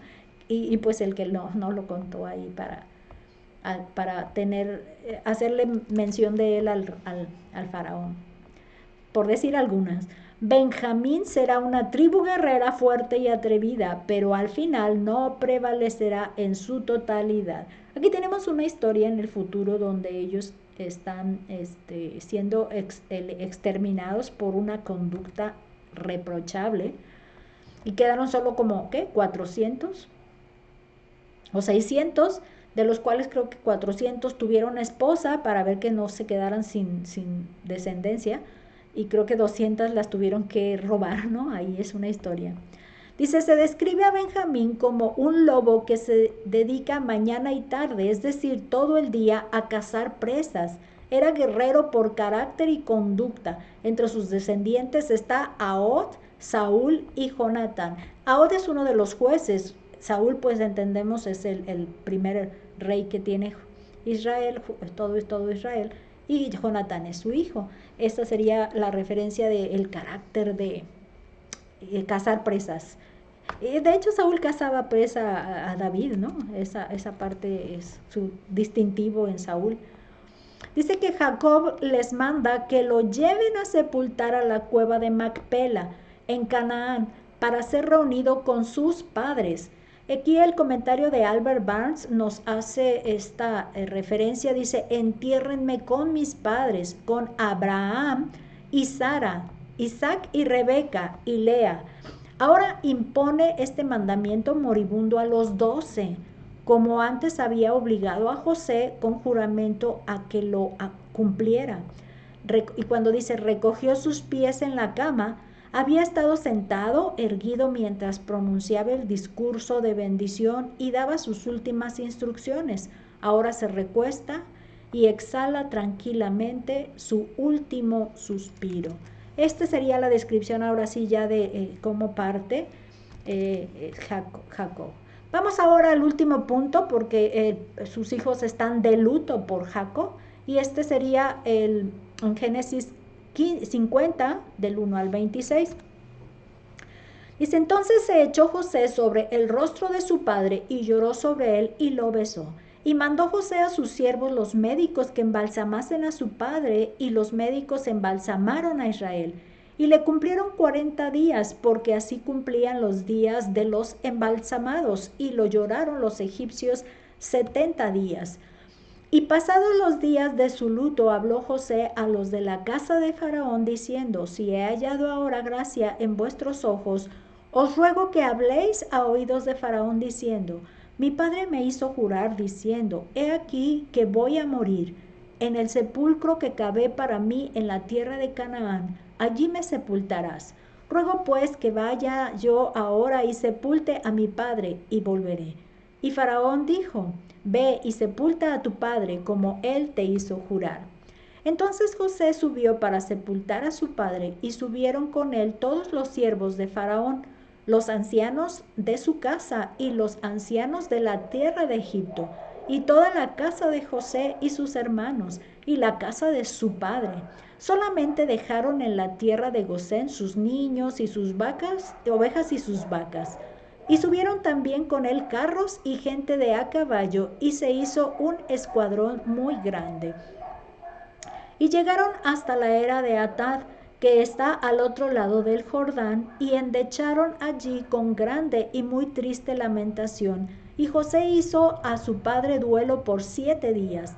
Y pues el que no lo contó ahí para hacerle mención de él al faraón. Por decir algunas. Benjamín será una tribu guerrera fuerte y atrevida, pero al final no prevalecerá en su totalidad. Aquí tenemos una historia en el futuro donde ellos están siendo exterminados por una conducta reprochable y quedaron solo como, ¿qué? 400 o 600, de los cuales creo que 400 tuvieron esposa para ver que no se quedaran sin descendencia, y creo que 200 las tuvieron que robar, ¿no? Ahí es una historia. Dice, se describe a Benjamín como un lobo que se dedica mañana y tarde, es decir, todo el día a cazar presas. Era guerrero por carácter y conducta. Entre sus descendientes está Ahod, Saúl y Jonatán. Ahod es uno de los jueces. Saúl, pues entendemos, es el primer rey que tiene Israel, todo Israel, y Jonatán es su hijo. Esta sería la referencia del carácter de cazar presas. De hecho, Saúl cazaba presa a David, ¿no? Esa parte es su distintivo en Saúl. Dice que Jacob les manda que lo lleven a sepultar a la cueva de Macpela, en Canaán, para ser reunido con sus padres. Aquí el comentario de Albert Barnes nos hace esta referencia, dice, entiérrenme con mis padres, con Abraham y Sara, Isaac y Rebeca y Lea. Ahora impone este mandamiento moribundo a los 12, como antes había obligado a José con juramento a que lo cumpliera. Y cuando dice, recogió sus pies en la cama, había estado sentado, erguido mientras pronunciaba el discurso de bendición y daba sus últimas instrucciones. Ahora se recuesta y exhala tranquilamente su último suspiro. Esta sería la descripción ahora sí ya de cómo parte Jacob. Vamos ahora al último punto porque sus hijos están de luto por Jacob y este sería en Génesis 50 del 1 al 26. Dice, entonces se echó José sobre el rostro de su padre y lloró sobre él y lo besó. Y mandó José a sus siervos los médicos que embalsamasen a su padre, y los médicos embalsamaron a Israel. Y le cumplieron 40 días, porque así cumplían los días de los embalsamados, y lo lloraron los egipcios 70 días. Y pasados los días de su luto, habló José a los de la casa de Faraón, diciendo: si he hallado ahora gracia en vuestros ojos, os ruego que habléis a oídos de Faraón, diciendo: mi padre me hizo jurar, diciendo: he aquí que voy a morir. En el sepulcro que cavé para mí en la tierra de Canaán, allí me sepultarás. Ruego pues que vaya yo ahora y sepulte a mi padre, y volveré. Y Faraón dijo: ve y sepulta a tu padre como él te hizo jurar. Entonces José subió para sepultar a su padre, y subieron con él todos los siervos de Faraón, los ancianos de su casa y los ancianos de la tierra de Egipto, y toda la casa de José y sus hermanos, y la casa de su padre. Solamente dejaron en la tierra de Gosén sus niños y sus vacas, ovejas y sus vacas. Y subieron también con él carros y gente de a caballo, y se hizo un escuadrón muy grande. Y llegaron hasta la era de Atad, que está al otro lado del Jordán, y endecharon allí con grande y muy triste lamentación. Y José hizo a su padre duelo por 7 días.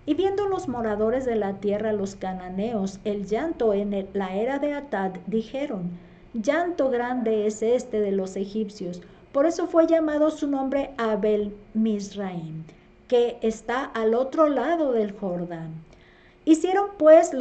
Y viendo los moradores de la tierra, los cananeos, el llanto en la era de Atad, dijeron: llanto grande es este de los egipcios. Por eso fue llamado su nombre Abel Misraim, que está al otro lado del Jordán. Hicieron pues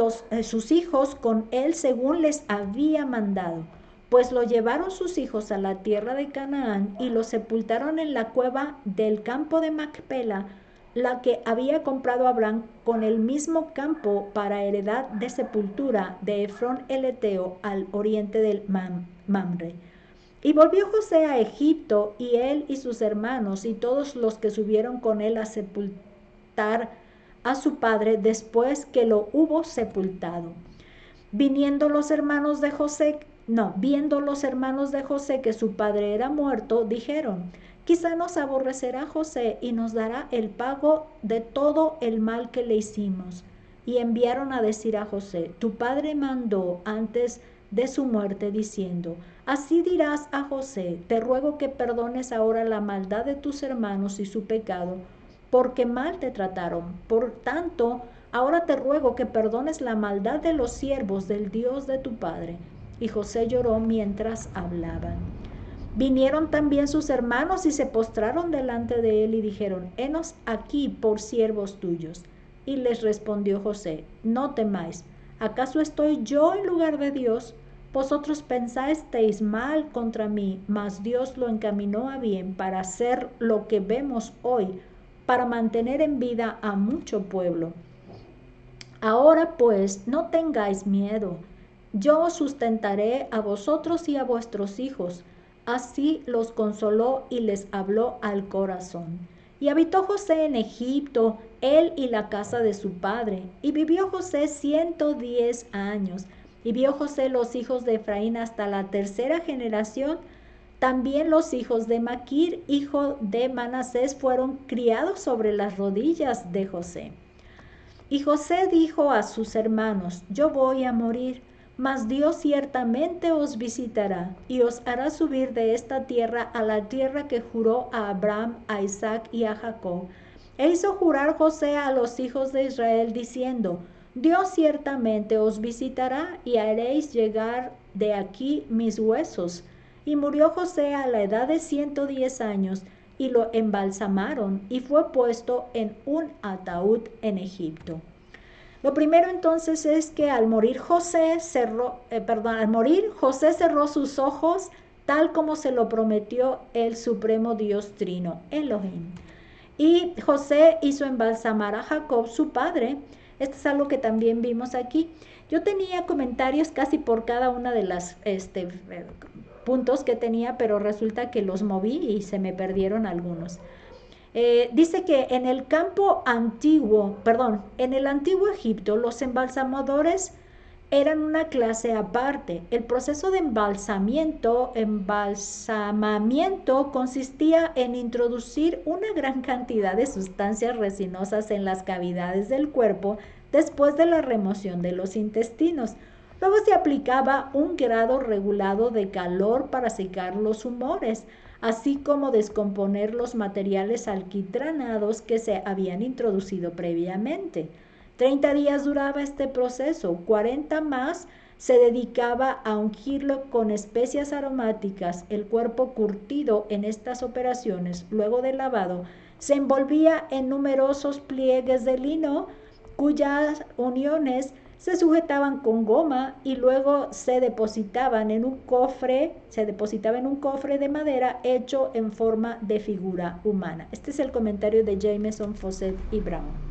sus hijos con él según les había mandado, pues lo llevaron sus hijos a la tierra de Canaán y lo sepultaron en la cueva del campo de Macpela, la que había comprado Abraham con el mismo campo para heredad de sepultura de Efrón el Eteo al oriente del Mamre. Y volvió José a Egipto, y él y sus hermanos y todos los que subieron con él a sepultar a su padre después que lo hubo sepultado. Viendo los hermanos de José que su padre era muerto, dijeron: quizá nos aborrecerá José y nos dará el pago de todo el mal que le hicimos. Y enviaron a decir a José: tu padre mandó antes de su muerte, diciendo: así dirás a José: te ruego que perdones ahora la maldad de tus hermanos y su pecado, porque mal te trataron. Por tanto, ahora te ruego que perdones la maldad de los siervos del Dios de tu padre. Y José lloró mientras hablaban. Vinieron también sus hermanos y se postraron delante de él y dijeron: henos aquí por siervos tuyos. Y les respondió José: no temáis, ¿acaso estoy yo en lugar de Dios? Vosotros pensasteis mal contra mí, mas Dios lo encaminó a bien para hacer lo que vemos hoy, para mantener en vida a mucho pueblo. Ahora pues, no tengáis miedo, yo os sustentaré a vosotros y a vuestros hijos. Así los consoló y les habló al corazón. Y habitó José en Egipto, él y la casa de su padre, y vivió José 110 años. Y vio José los hijos de Efraín hasta la tercera generación. También los hijos de Maquir, hijo de Manasés, fueron criados sobre las rodillas de José. Y José dijo a sus hermanos: yo voy a morir, mas Dios ciertamente os visitará y os hará subir de esta tierra a la tierra que juró a Abraham, a Isaac y a Jacob. E hizo jurar José a los hijos de Israel, diciendo: Dios ciertamente os visitará y haréis llegar de aquí mis huesos. Y murió José a la edad de 110 años, y lo embalsamaron, y fue puesto en un ataúd en Egipto. Lo primero entonces es que al morir José cerró sus ojos, tal como se lo prometió el supremo Dios Trino, Elohim. Y José hizo embalsamar a Jacob, su padre. Esto es algo que también vimos aquí. Yo tenía comentarios casi por cada una de las puntos que tenía, pero resulta que los moví y se me perdieron algunos. Dice que en el antiguo Egipto, los embalsamadores eran una clase aparte. El proceso de embalsamamiento consistía en introducir una gran cantidad de sustancias resinosas en las cavidades del cuerpo después de la remoción de los intestinos. Luego se aplicaba un grado regulado de calor para secar los humores, así como descomponer los materiales alquitranados que se habían introducido previamente. 30 días duraba este proceso, 40 más se dedicaba a ungirlo con especias aromáticas. El cuerpo curtido en estas operaciones, luego del lavado, se envolvía en numerosos pliegues de lino cuyas uniones se sujetaban con goma y luego se depositaba en un cofre de madera hecho en forma de figura humana. Este es el comentario de Jameson, Fawcett y Brown.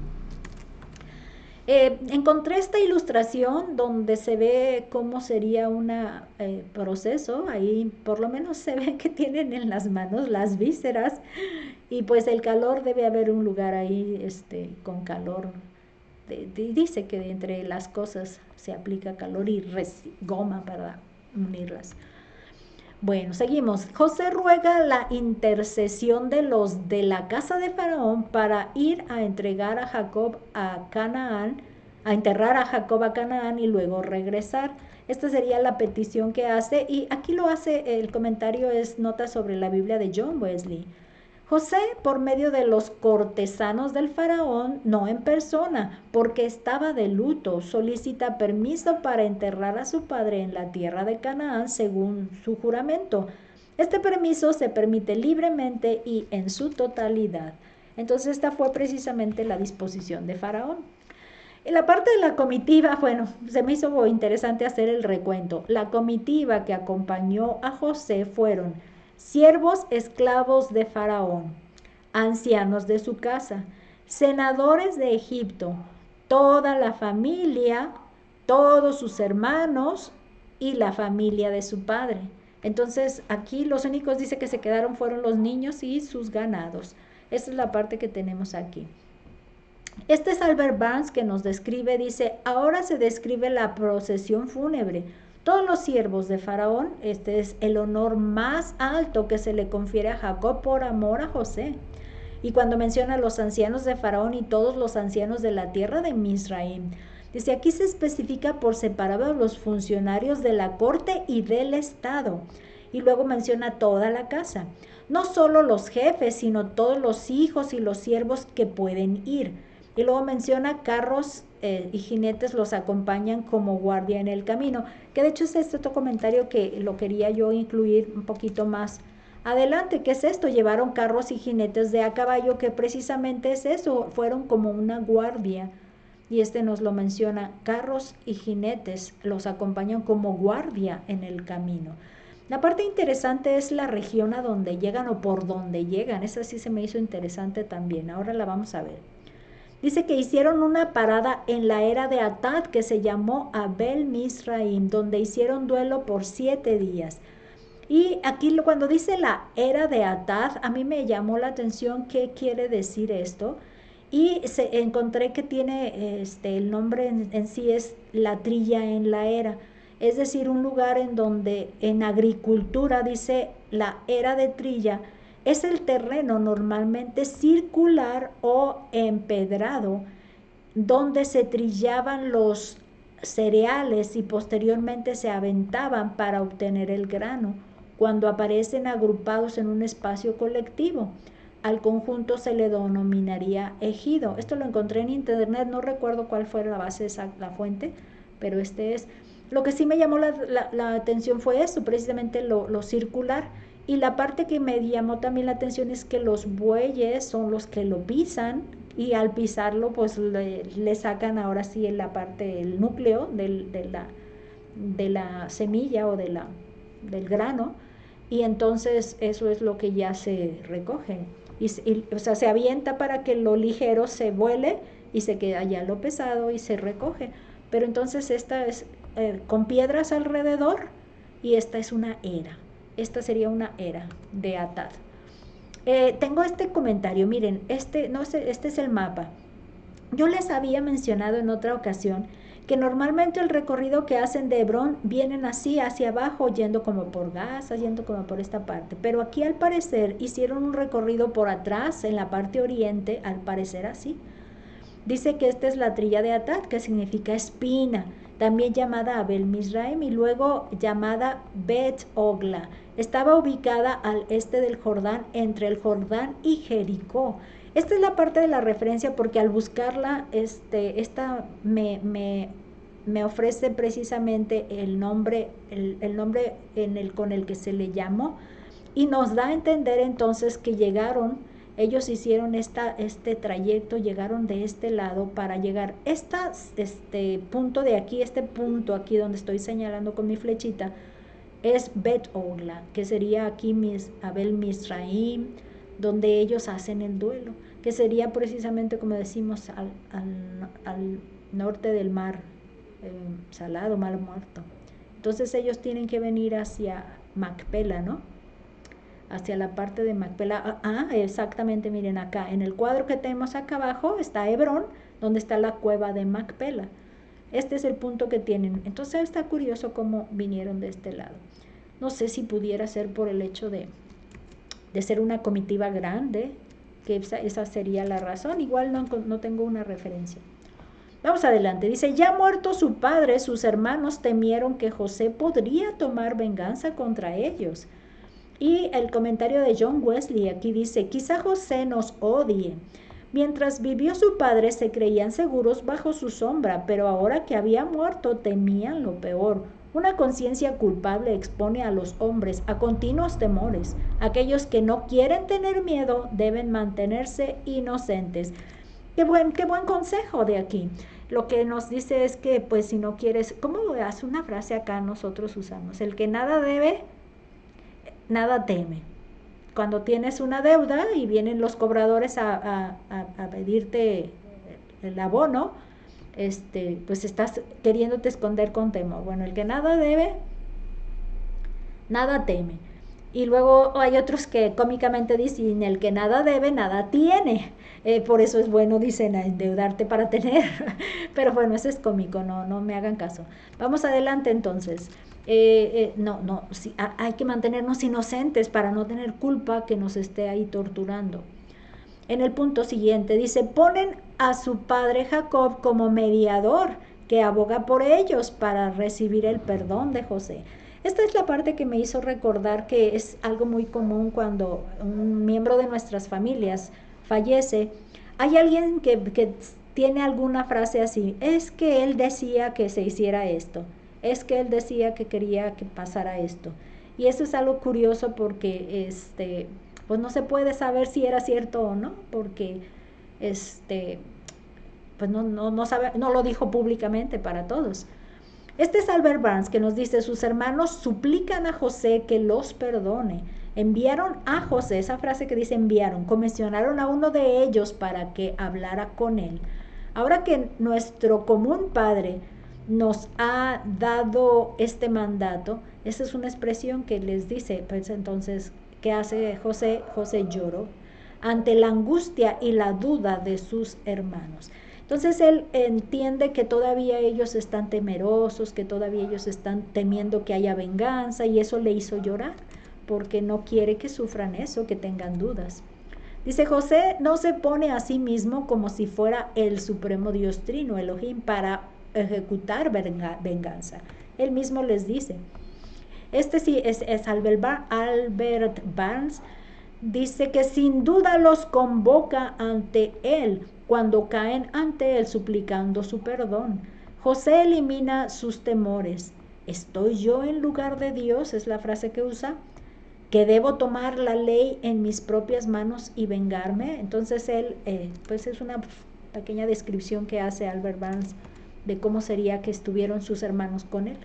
Encontré esta ilustración donde se ve cómo sería un proceso. Ahí por lo menos se ve que tienen en las manos las vísceras y pues el calor, debe haber un lugar ahí con calor. Dice que entre las cosas se aplica calor y goma para unirlas. Bueno, seguimos. José ruega la intercesión de los de la casa de Faraón para ir a entregar a Jacob a Canaán, a enterrar a Jacob a Canaán y luego regresar. Esta sería la petición que hace, y aquí lo hace, el comentario es nota sobre la Biblia de John Wesley. José, por medio de los cortesanos del faraón, no en persona, porque estaba de luto, solicita permiso para enterrar a su padre en la tierra de Canaán según su juramento. Este permiso se permite libremente y en su totalidad. Entonces esta fue precisamente la disposición de Faraón. En la parte de la comitiva, bueno, se me hizo interesante hacer el recuento. La comitiva que acompañó a José fueron siervos esclavos de Faraón, ancianos de su casa, senadores de Egipto, toda la familia, todos sus hermanos y la familia de su padre. Entonces aquí los únicos, dice, que se quedaron fueron los niños y sus ganados. Esta es la parte que tenemos aquí. Este es Albert Barnes, que nos describe, dice, ahora se describe la procesión fúnebre. Todos los siervos de Faraón, este es el honor más alto que se le confiere a Jacob por amor a José. Y cuando menciona a los ancianos de Faraón y todos los ancianos de la tierra de Misraim, dice, aquí se especifica por separado a los funcionarios de la corte y del estado. Y luego menciona toda la casa. No solo los jefes, sino todos los hijos y los siervos que pueden ir. Y luego menciona carros y jinetes los acompañan como guardia en el camino, que de hecho es este otro comentario que lo quería yo incluir un poquito más adelante. ¿Qué es esto? Llevaron carros y jinetes de a caballo, que precisamente es eso, fueron como una guardia. Y nos lo menciona, carros y jinetes los acompañan como guardia en el camino. La parte interesante es la región a donde llegan o por donde llegan. Esa sí se me hizo interesante también. Ahora la vamos a ver. Dice que hicieron una parada en la era de Atad que se llamó Abel Misraim, donde hicieron duelo por 7 días. Y aquí cuando dice la era de Atad, a mí me llamó la atención qué quiere decir esto. Y encontré que tiene el nombre en sí es la trilla en la era. Es decir, un lugar en donde en agricultura, dice, la era de trilla, es el terreno normalmente circular o empedrado donde se trillaban los cereales y posteriormente se aventaban para obtener el grano, cuando aparecen agrupados en un espacio colectivo. Al conjunto se le denominaría ejido. Esto lo encontré en internet, no recuerdo cuál fue la base, la fuente, pero es. Lo que sí me llamó la atención fue eso, precisamente lo circular. Y la parte que me llamó también la atención es que los bueyes son los que lo pisan, y al pisarlo pues le sacan ahora sí en la parte, el núcleo de la semilla o del grano, y entonces eso es lo que ya se recoge. O sea, se avienta para que lo ligero se vuele y se queda ya lo pesado y se recoge. Pero entonces esta es con piedras alrededor, y esta es una era. Esta sería una era de Atad. Tengo este comentario, miren, este es el mapa. Yo les había mencionado en otra ocasión que normalmente el recorrido que hacen de Hebrón vienen así hacia abajo, yendo como por Gaza, yendo como por esta parte. Pero aquí al parecer hicieron un recorrido por atrás, en la parte oriente, al parecer así. Dice que esta es la trilla de Atad, que significa espina, también llamada Abel Mizraim y luego llamada Bet Ogla. Estaba ubicada al este del Jordán, entre el Jordán y Jericó. Esta es la parte de la referencia porque al buscarla, esta me ofrece precisamente el nombre con el que se le llamó y nos da a entender entonces que ellos hicieron este trayecto, llegaron de este lado para llegar este punto de aquí, este punto aquí donde estoy señalando con mi flechita, es Bet Ogla, que sería aquí Abel Mizraim, donde ellos hacen el duelo, que sería precisamente como decimos al norte del mar Salado, Mar Muerto. Entonces ellos tienen que venir hacia Macpela, ¿no? Hacia la parte de Macpela. Exactamente, miren acá, en el cuadro que tenemos acá abajo está Hebrón, donde está la cueva de Macpela. Este es el punto que tienen. Entonces está curioso cómo vinieron de este lado. No sé si pudiera ser por el hecho de ser una comitiva grande, que esa sería la razón. Igual no tengo una referencia. Vamos adelante, dice, ya muerto su padre, sus hermanos temieron que José podría tomar venganza contra ellos. Y el comentario de John Wesley aquí dice, quizá José nos odie. Mientras vivió su padre se creían seguros bajo su sombra, pero ahora que había muerto temían lo peor. Una conciencia culpable expone a los hombres a continuos temores. Aquellos que no quieren tener miedo deben mantenerse inocentes. Qué buen consejo de aquí. Lo que nos dice es que, pues, si no quieres, ¿cómo hace una frase acá nosotros usamos? El que nada debe, nada teme. Cuando tienes una deuda y vienen los cobradores a pedirte el abono, pues estás queriéndote esconder con temor. Bueno, el que nada debe, nada teme. Y luego hay otros que cómicamente dicen, el que nada debe, nada tiene. Por eso es bueno, dicen, endeudarte para tener. Pero bueno, eso es cómico, no me hagan caso. Vamos adelante entonces. Sí, hay que mantenernos inocentes para no tener culpa que nos esté ahí torturando. En el punto siguiente dice, ponen a su padre Jacob como mediador que aboga por ellos para recibir el perdón de José. Esta es la parte que me hizo recordar que es algo muy común cuando un miembro de nuestras familias fallece. Hay alguien que tiene alguna frase así, es que él decía que se hiciera esto, es que él decía que quería que pasara esto. Y eso es algo curioso porque pues no se puede saber si era cierto o no, porque pues no lo dijo públicamente para todos. Este es Albert Barnes que nos dice, sus hermanos suplican a José que los perdone. Enviaron a José, esa frase que dice enviaron, comisionaron a uno de ellos para que hablara con él. Ahora que nuestro común Padre nos ha dado este mandato, esa es una expresión que les dice, pues entonces, ¿qué hace José? José lloró ante la angustia y la duda de sus hermanos. Entonces él entiende que todavía ellos están temerosos, que todavía ellos están temiendo que haya venganza y eso le hizo llorar, porque no quiere que sufran eso, que tengan dudas. Dice, José no se pone a sí mismo como si fuera el supremo Dios Trino, Elohim, para ejecutar venganza. Él mismo les dice. Sí es Albert Barnes, dice que sin duda los convoca ante él cuando caen ante él suplicando su perdón. José elimina sus temores. ¿Estoy yo en lugar de Dios? Es la frase que usa. ¿Que debo tomar la ley en mis propias manos y vengarme? Entonces él, pues es una pequeña descripción que hace Albert Barnes de cómo sería que estuvieron sus hermanos con él.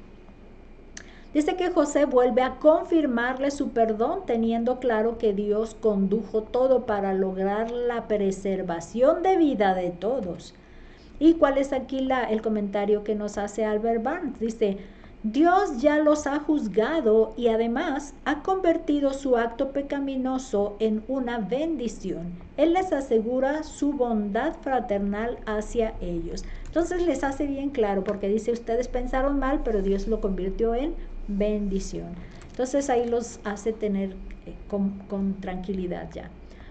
Dice que José vuelve a confirmarle su perdón, teniendo claro que Dios condujo todo para lograr la preservación de vida de todos. ¿Y cuál es aquí el comentario que nos hace Albert Barnes? Dice, Dios ya los ha juzgado y además ha convertido su acto pecaminoso en una bendición. Él les asegura su bondad fraternal hacia ellos. Entonces les hace bien claro, porque dice, ustedes pensaron mal, pero Dios lo convirtió en bendición. Entonces ahí los hace tener con tranquilidad ya.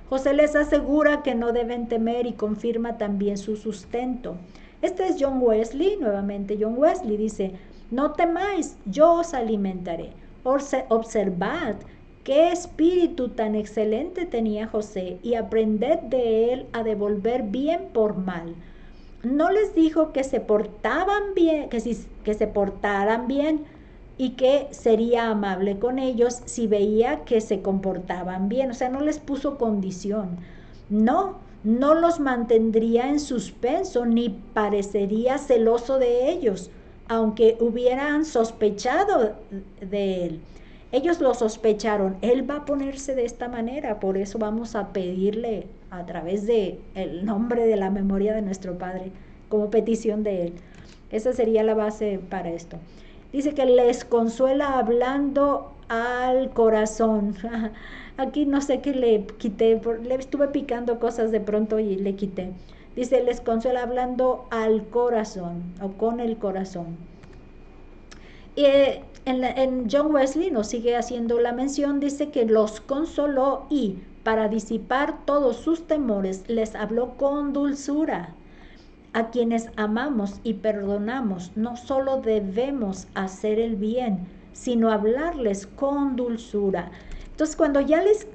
José les asegura que no deben temer y confirma también su sustento. Este es John Wesley, nuevamente John Wesley dice: no temáis, yo os alimentaré. Observad qué espíritu tan excelente tenía José y aprended de él a devolver bien por mal. No les dijo que se portaban bien, que se portaran bien y que sería amable con ellos si veía que se comportaban bien. O sea, no les puso condición. No los mantendría en suspenso ni parecería celoso de ellos, aunque hubieran sospechado de él. Ellos lo sospecharon, él va a ponerse de esta manera, por eso vamos a pedirle a través de el nombre de la memoria de nuestro Padre, como petición de él. Esa sería la base para esto. Dice que les consuela hablando al corazón. Aquí no sé qué le quité, le estuve picando cosas de pronto y le quité. Dice, les consuela hablando al corazón o con el corazón. Y en John Wesley nos sigue haciendo la mención, dice que los consoló y para disipar todos sus temores les habló con dulzura. A quienes amamos y perdonamos no solo debemos hacer el bien, sino hablarles con dulzura. Entonces, cuando ya les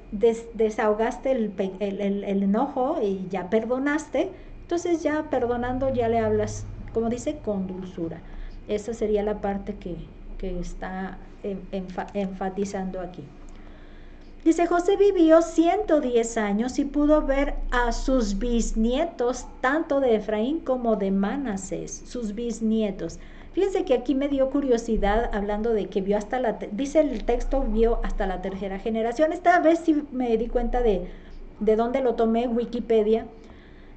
desahogaste el enojo y ya perdonaste, entonces ya perdonando ya le hablas, como dice, con dulzura. Esa sería la parte que está enfatizando aquí. Dice, José vivió 110 años y pudo ver a sus bisnietos, tanto de Efraín como de Manasés, sus bisnietos. Fíjense que aquí me dio curiosidad hablando de que vio hasta dice el texto, vio hasta la tercera generación. Esta vez sí me di cuenta de dónde lo tomé, Wikipedia.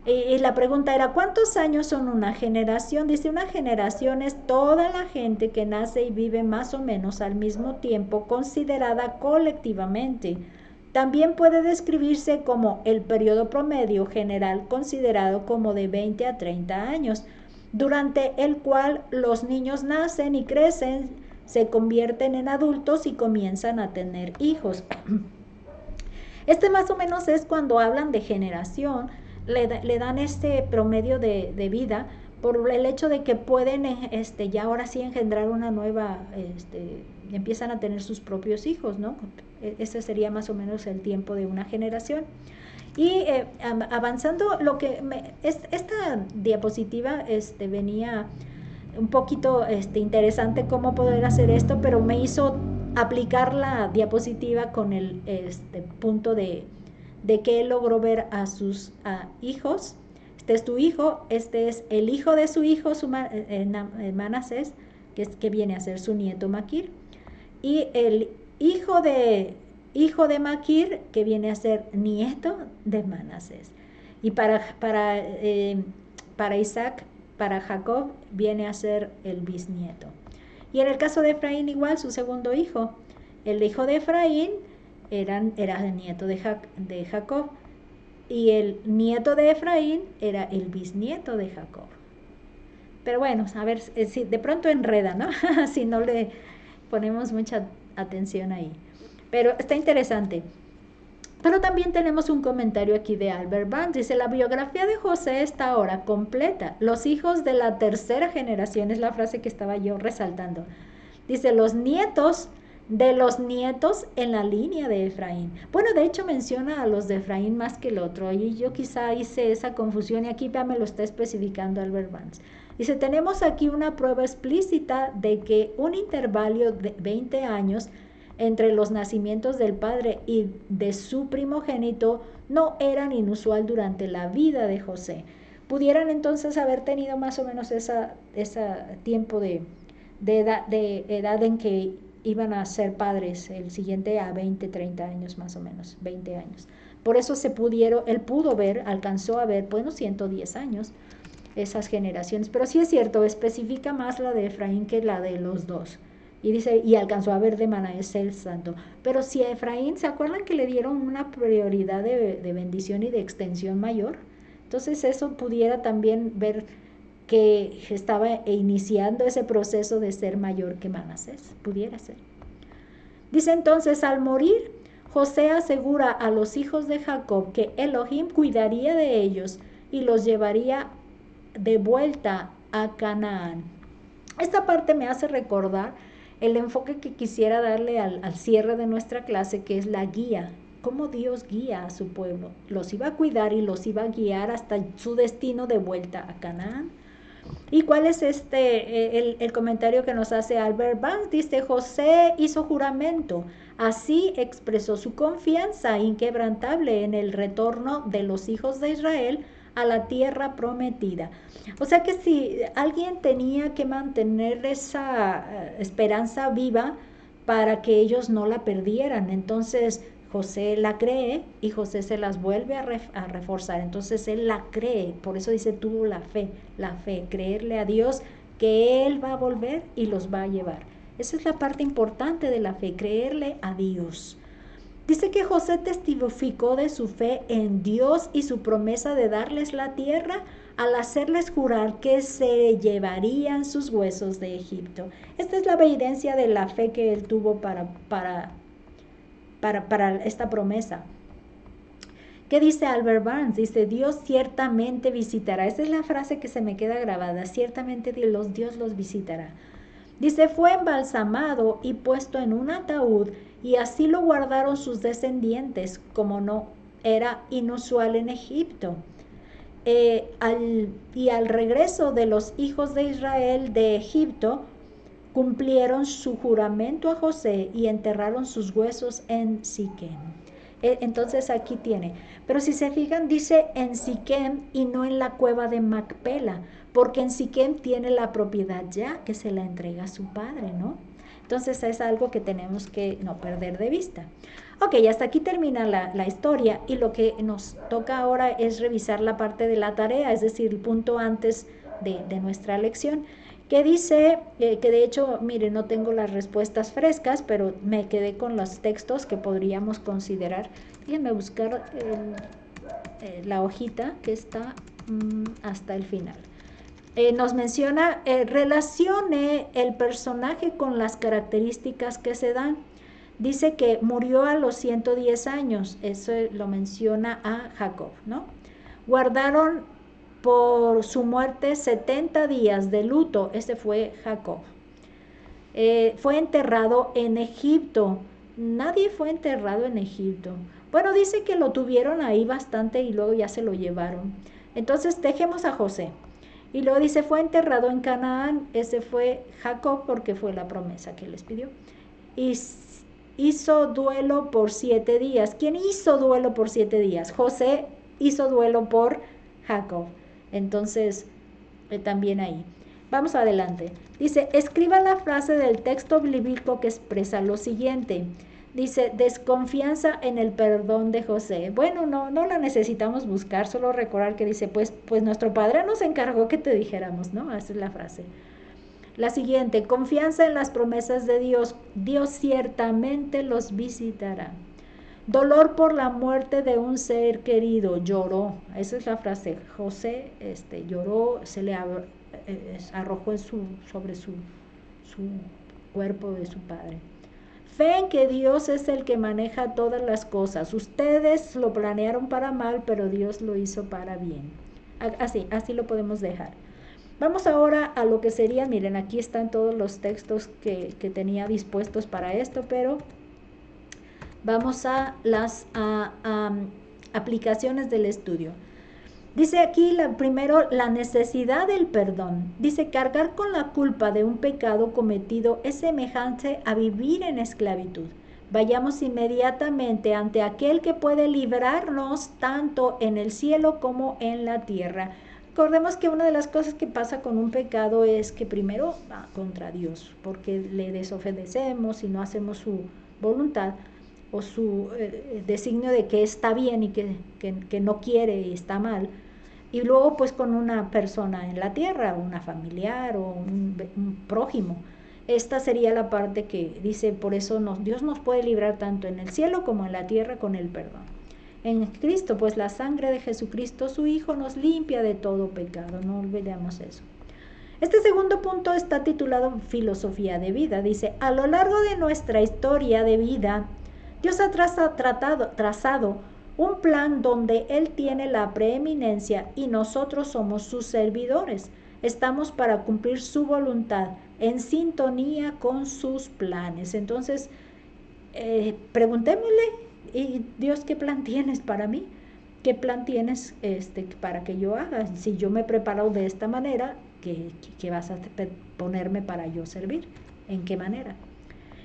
Y la pregunta era, ¿cuántos años son una generación? Dice, una generación es toda la gente que nace y vive más o menos al mismo tiempo, considerada colectivamente. También puede describirse como el periodo promedio general considerado como de 20 a 30 años, durante el cual los niños nacen y crecen, se convierten en adultos y comienzan a tener hijos. Este más o menos es cuando hablan de generación. Le dan este promedio de vida por el hecho de que pueden ya ahora sí engendrar una nueva, empiezan a tener sus propios hijos, ¿no? Ese sería más o menos el tiempo de una generación. Y avanzando, esta diapositiva venía un poquito interesante cómo poder hacer esto, pero me hizo aplicar la diapositiva con el punto de que él logró ver a sus hijos. Este es tu hijo, este es el hijo de su hijo, Manasés, que viene a ser su nieto Maquir, y el hijo de Maquir, que viene a ser nieto de Manasés. Y para Isaac, para Jacob, viene a ser el bisnieto. Y en el caso de Efraín igual, su segundo hijo. El hijo de Efraín era el nieto de Jacob, y el nieto de Efraín era el bisnieto de Jacob. Pero bueno, a ver, si de pronto enreda, ¿no? Si no le ponemos mucha atención ahí. Pero está interesante. Pero también tenemos un comentario aquí de Albert Barnes. Dice, la biografía de José está ahora completa. Los hijos de la tercera generación, es la frase que estaba yo resaltando. Dice, los nietos de los nietos en la línea de Efraín. Bueno, de hecho menciona a los de Efraín más que el otro, y yo quizá hice esa confusión, y aquí ya me lo está especificando Albert Barnes. Dice, tenemos aquí una prueba explícita de que un intervalo de 20 años entre los nacimientos del padre y de su primogénito no eran inusual durante la vida de José. Pudieran entonces haber tenido más o menos ese tiempo de edad en que iban a ser padres, el siguiente a 20, 30 años más o menos, 20 años. Por eso él pudo ver, alcanzó a ver, bueno, 110 años, esas generaciones. Pero sí es cierto, especifica más la de Efraín que la de los dos. Y dice, y alcanzó a ver de Manasés el santo. Pero si a Efraín, ¿se acuerdan que le dieron una prioridad de bendición y de extensión mayor? Entonces eso pudiera también ver que estaba iniciando ese proceso de ser mayor que Manasés, pudiera ser. Dice entonces, al morir, José asegura a los hijos de Jacob que Elohim cuidaría de ellos y los llevaría de vuelta a Canaán. Esta parte me hace recordar el enfoque que quisiera darle al cierre de nuestra clase, que es la guía. Cómo Dios guía a su pueblo. Los iba a cuidar y los iba a guiar hasta su destino de vuelta a Canaán. ¿Y cuál es el comentario que nos hace Albert Banks? Dice, José hizo juramento, así expresó su confianza inquebrantable en el retorno de los hijos de Israel a la tierra prometida. O sea que si alguien tenía que mantener esa esperanza viva para que ellos no la perdieran, entonces José la cree y José se las vuelve a reforzar. Entonces él la cree, por eso dice tuvo la fe, creerle a Dios que Él va a volver y los va a llevar. Esa es la parte importante de la fe, creerle a Dios. Dice que José testificó de su fe en Dios y su promesa de darles la tierra al hacerles jurar que se llevarían sus huesos de Egipto. Esta es la evidencia de la fe que él tuvo para esta promesa. ¿Qué dice Albert Barnes? Dice, Dios ciertamente visitará. Esa es la frase que se me queda grabada. Ciertamente Dios los visitará. Dice, fue embalsamado y puesto en un ataúd y así lo guardaron sus descendientes, como no era inusual en Egipto. Al regreso de los hijos de Israel de Egipto, cumplieron su juramento a José y enterraron sus huesos en Siquem. Entonces aquí tiene, pero si se fijan dice en Siquem y no en la cueva de Macpela, porque en Siquem tiene la propiedad ya que se la entrega a su padre, ¿no? Entonces es algo que tenemos que no perder de vista. Ok, hasta aquí termina la historia y lo que nos toca ahora es revisar la parte de la tarea, es decir, el punto antes de nuestra lección, que dice, que de hecho, mire, no tengo las respuestas frescas, pero me quedé con los textos que podríamos considerar. Déjenme buscar la hojita que está hasta el final. Nos menciona, relacione el personaje con las características que se dan. Dice que murió a los 110 años, eso lo menciona a Jacob, ¿no? Guardaron por su muerte 70 días de luto, ese fue Jacob. Fue enterrado en Egipto. Nadie fue enterrado en Egipto. Bueno, dice que lo tuvieron ahí bastante y luego ya se lo llevaron. Entonces dejemos a José. Y luego dice, fue enterrado en Canaán, ese fue Jacob porque fue la promesa que les pidió. Y hizo duelo por 7 días. ¿Quién hizo duelo por 7 días? José hizo duelo por Jacob. Entonces, también ahí. Vamos adelante. Dice, escriba la frase del texto bíblico que expresa lo siguiente. Dice, desconfianza en el perdón de José. Bueno, no la necesitamos buscar, solo recordar que dice, pues nuestro Padre nos encargó que te dijéramos, ¿no? Esa es la frase. La siguiente, confianza en las promesas de Dios. Dios ciertamente los visitará. Dolor por la muerte de un ser querido, lloró. Esa es la frase. José lloró, se le arrojó sobre su cuerpo de su padre. Fe en que Dios es el que maneja todas las cosas. Ustedes lo planearon para mal, pero Dios lo hizo para bien. Así lo podemos dejar. Vamos ahora a lo que sería, miren, aquí están todos los textos que tenía dispuestos para esto, pero vamos a las aplicaciones del estudio. Dice aquí primero la necesidad del perdón. Dice, cargar con la culpa de un pecado cometido es semejante a vivir en esclavitud. Vayamos inmediatamente ante aquel que puede librarnos tanto en el cielo como en la tierra. Recordemos que una de las cosas que pasa con un pecado es que primero va contra Dios, porque le desobedecemos y no hacemos su voluntad o su designio de que está bien y que no quiere y está mal, y luego pues con una persona en la tierra, una familiar o un prójimo. Esta sería la parte que dice, por eso Dios nos puede librar tanto en el cielo como en la tierra con el perdón. En Cristo, pues la sangre de Jesucristo, su Hijo, nos limpia de todo pecado, no olvidemos eso. Este segundo punto está titulado Filosofía de vida. Dice, a lo largo de nuestra historia de vida, Dios ha trazado Un plan donde Él tiene la preeminencia y nosotros somos sus servidores. Estamos para cumplir su voluntad en sintonía con sus planes. Entonces, preguntémosle, ¿y Dios qué plan tienes para mí? ¿Qué plan tienes para que yo haga? Si yo me he preparado de esta manera, ¿qué vas a ponerme para yo servir? ¿En qué manera?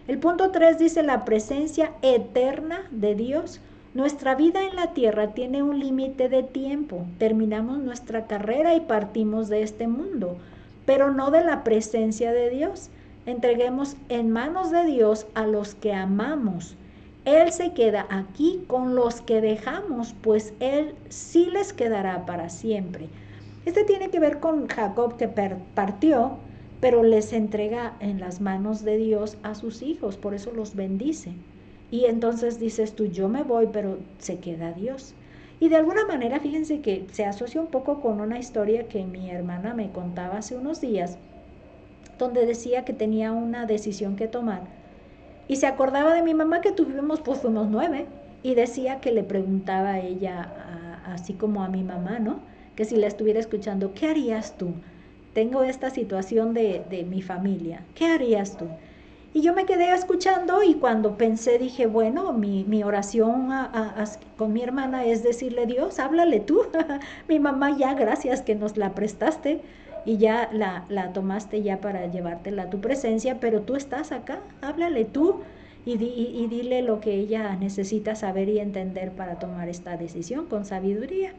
El punto 3 dice la presencia eterna de Dios. Nuestra vida en la tierra tiene un límite de tiempo. Terminamos nuestra carrera y partimos de este mundo, pero no de la presencia de Dios. Entreguemos en manos de Dios a los que amamos. Él se queda aquí con los que dejamos, pues Él sí les quedará para siempre. Este tiene que ver con Jacob que partió, pero les entrega en las manos de Dios a sus hijos, por eso los bendice. Y entonces dices tú, yo me voy, pero se queda Dios. Y de alguna manera, fíjense que se asocia un poco con una historia que mi hermana me contaba hace unos días, donde decía que tenía una decisión que tomar. Y se acordaba de mi mamá que tuvimos, pues fuimos 9, y decía que le preguntaba a ella, así como a mi mamá, ¿no? Que si la estuviera escuchando, ¿qué harías tú? Tengo esta situación de mi familia, ¿qué harías tú? Y yo me quedé escuchando y cuando pensé dije, bueno, mi oración con mi hermana es decirle, Dios, háblale tú. Mi mamá ya, gracias que nos la prestaste y ya la tomaste ya para llevártela a tu presencia, pero tú estás acá, háblale tú y dile lo que ella necesita saber y entender para tomar esta decisión con sabiduría.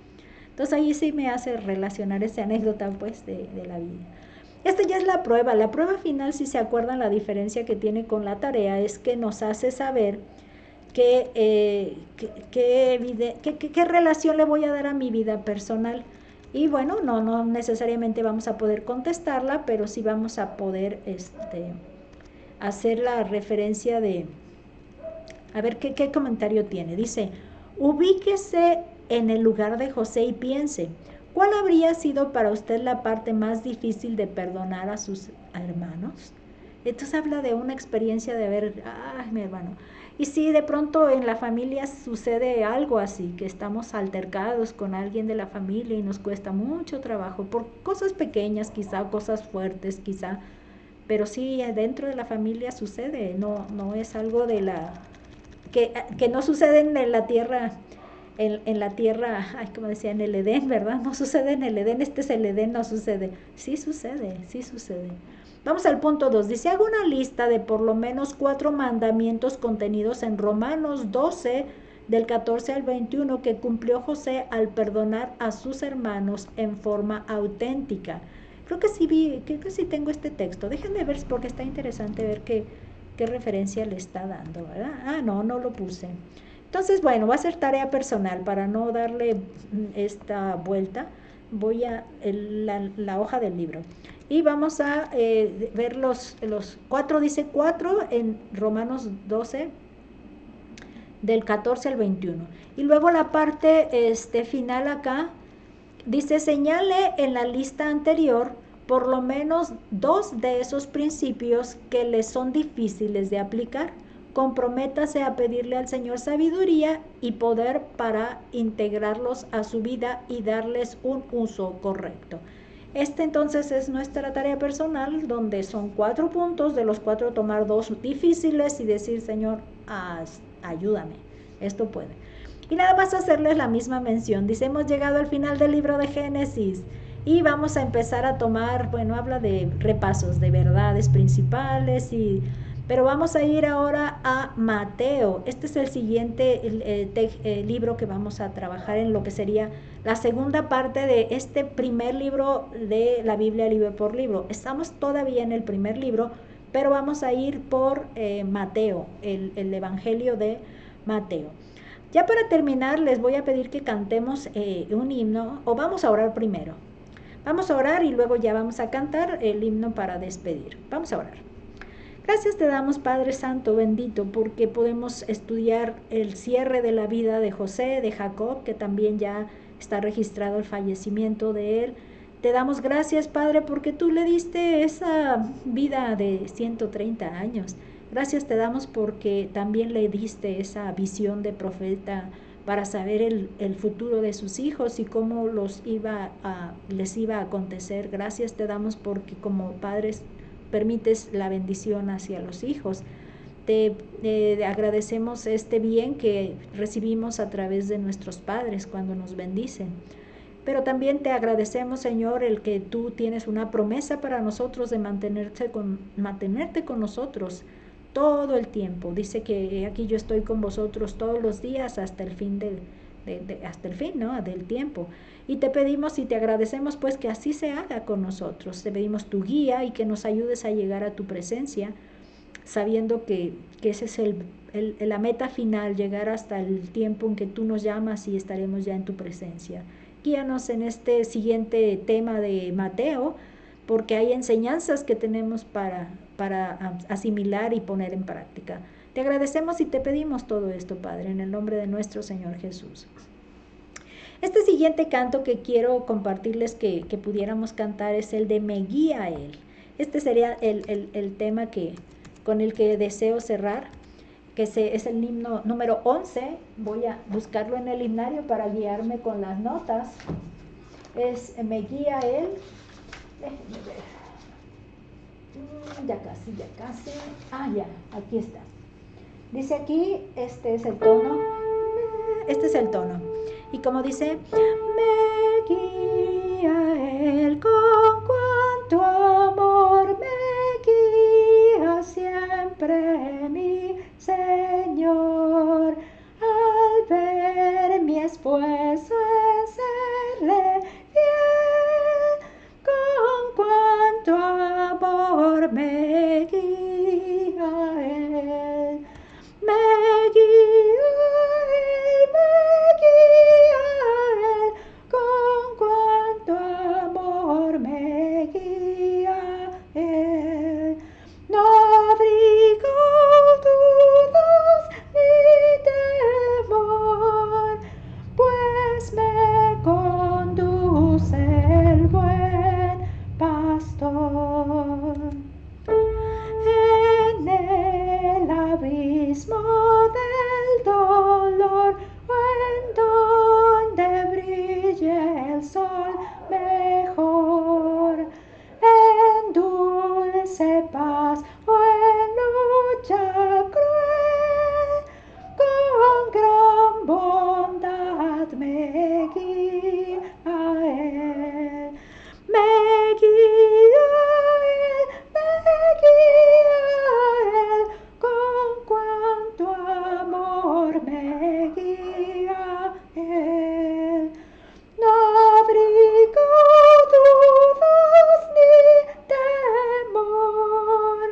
Entonces ahí sí me hace relacionar esa anécdota pues de la vida. Esta ya es la prueba final, si se acuerdan, la diferencia que tiene con la tarea es que nos hace saber qué relación le voy a dar a mi vida personal. Y bueno, no necesariamente vamos a poder contestarla, pero sí vamos a poder hacer la referencia de, a ver qué comentario tiene. Dice, ubíquese en el lugar de José y piense, ¿cuál habría sido para usted la parte más difícil de perdonar a sus hermanos? Entonces habla de una experiencia de haber, mi hermano. Y si de pronto en la familia sucede algo así, que estamos altercados con alguien de la familia y nos cuesta mucho trabajo, por cosas pequeñas quizá, o cosas fuertes quizá, pero sí dentro de la familia sucede, no es algo de la que no sucede en la tierra, en la tierra, como decía, en el Edén, ¿verdad? No sucede en el Edén, este es el Edén, no sucede. Sí sucede, sí sucede. Vamos al punto 2. Dice, hago una lista de por lo menos 4 mandamientos contenidos en Romanos 12, del 14 al 21, que cumplió José al perdonar a sus hermanos en forma auténtica. Creo que sí tengo este texto. Déjenme ver porque está interesante ver qué referencia le está dando, ¿verdad? No lo puse. Entonces, bueno, va a ser tarea personal para no darle esta vuelta. Voy a la hoja del libro. Y vamos a ver los 4, dice 4 en Romanos 12, del 14 al 21. Y luego la parte final acá, dice, señale en la lista anterior por lo menos 2 de esos principios que le son difíciles de aplicar. Comprométase a pedirle al Señor sabiduría y poder para integrarlos a su vida y darles un uso correcto. Entonces es nuestra tarea personal, donde son 4 puntos, de los 4 tomar 2 difíciles y decir, Señor, ayúdame, esto puede. Y nada más hacerles la misma mención. Dice, hemos llegado al final del libro de Génesis y vamos a empezar a tomar, bueno, habla de repasos de verdades principales, pero vamos a ir ahora a Mateo. Este es el siguiente libro que vamos a trabajar en lo que sería la segunda parte de este primer libro de la Biblia, libro por libro. Estamos todavía en el primer libro, pero vamos a ir por Mateo, el Evangelio de Mateo. Ya para terminar, les voy a pedir que cantemos un himno, o vamos a orar primero. Vamos a orar y luego ya vamos a cantar el himno para despedir. Vamos a orar. Gracias te damos, Padre Santo, bendito, porque podemos estudiar el cierre de la vida de José, de Jacob, que también ya está registrado el fallecimiento de él. Te damos gracias, Padre, porque tú le diste esa vida de 130 años. Gracias te damos porque también le diste esa visión de profeta para saber el futuro de sus hijos y cómo les iba a acontecer. Gracias te damos porque como padres permites la bendición hacia los hijos. Te agradecemos este bien que recibimos a través de nuestros padres cuando nos bendicen. Pero también te agradecemos, Señor, el que tú tienes una promesa para nosotros de mantenerte con nosotros todo el tiempo. Dice que aquí yo estoy con vosotros todos los días hasta el fin del tiempo. Y te pedimos y te agradecemos pues que así se haga con nosotros. Te pedimos tu guía y que nos ayudes a llegar a tu presencia, sabiendo que esa es la meta final, llegar hasta el tiempo en que tú nos llamas y estaremos ya en tu presencia. Guíanos en este siguiente tema de Mateo, porque hay enseñanzas que tenemos para asimilar y poner en práctica. Te agradecemos y te pedimos todo esto, Padre, en el nombre de nuestro Señor Jesús. Este siguiente canto que quiero compartirles que pudiéramos cantar es el de Me guía Él. Este sería el tema con el que deseo cerrar, que es el himno número 11. Voy a buscarlo en el himnario para guiarme con las notas. Es Me guía Él. Déjenme ver. Ya casi. Ya, aquí está. Dice aquí, este es el tono. Y como dice, me guía Él con cuanto amor, me guía siempre mi Señor. Al ver mi esfuerzo en serle fiel, con cuanto amor me guía Él. Me guía Él, con cuanto amor me guía Él. No abrigo dudas ni temor, pues me conduce el buen pastor. En el abismo del dolor, o en donde brille el sol mejor, en dulce paz o en lucha cruel, con gran bondad me guía Él. Me guía Él, con cuanto amor me guía Él. No abrigo dudas ni temor,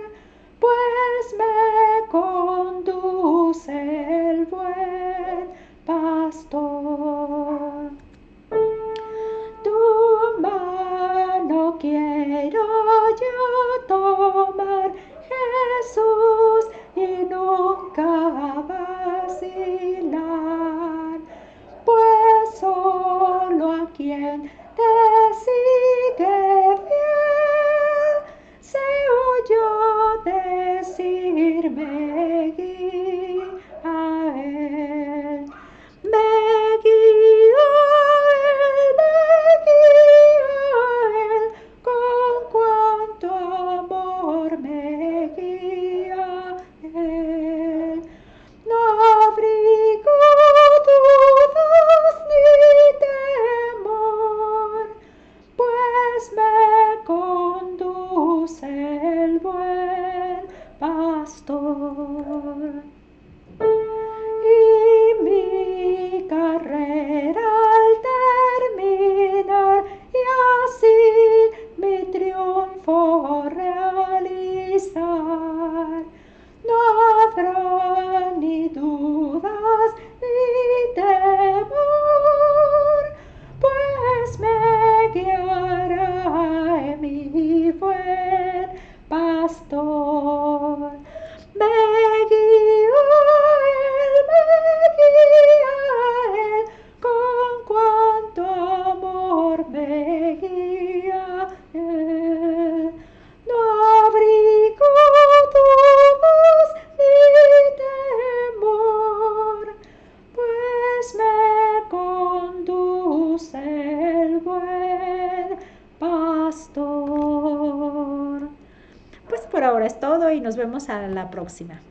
pues me conduce el buen pastor. Tu mano quiero yo tomar, Jesús, y nunca vacilar, pues solo a quien te sigue fiel se oyó decir me guía Él. Me guía Él, con cuanto amor me guía Él. No abrigo dudas ni temor, pues ahora es todo y nos vemos a la próxima.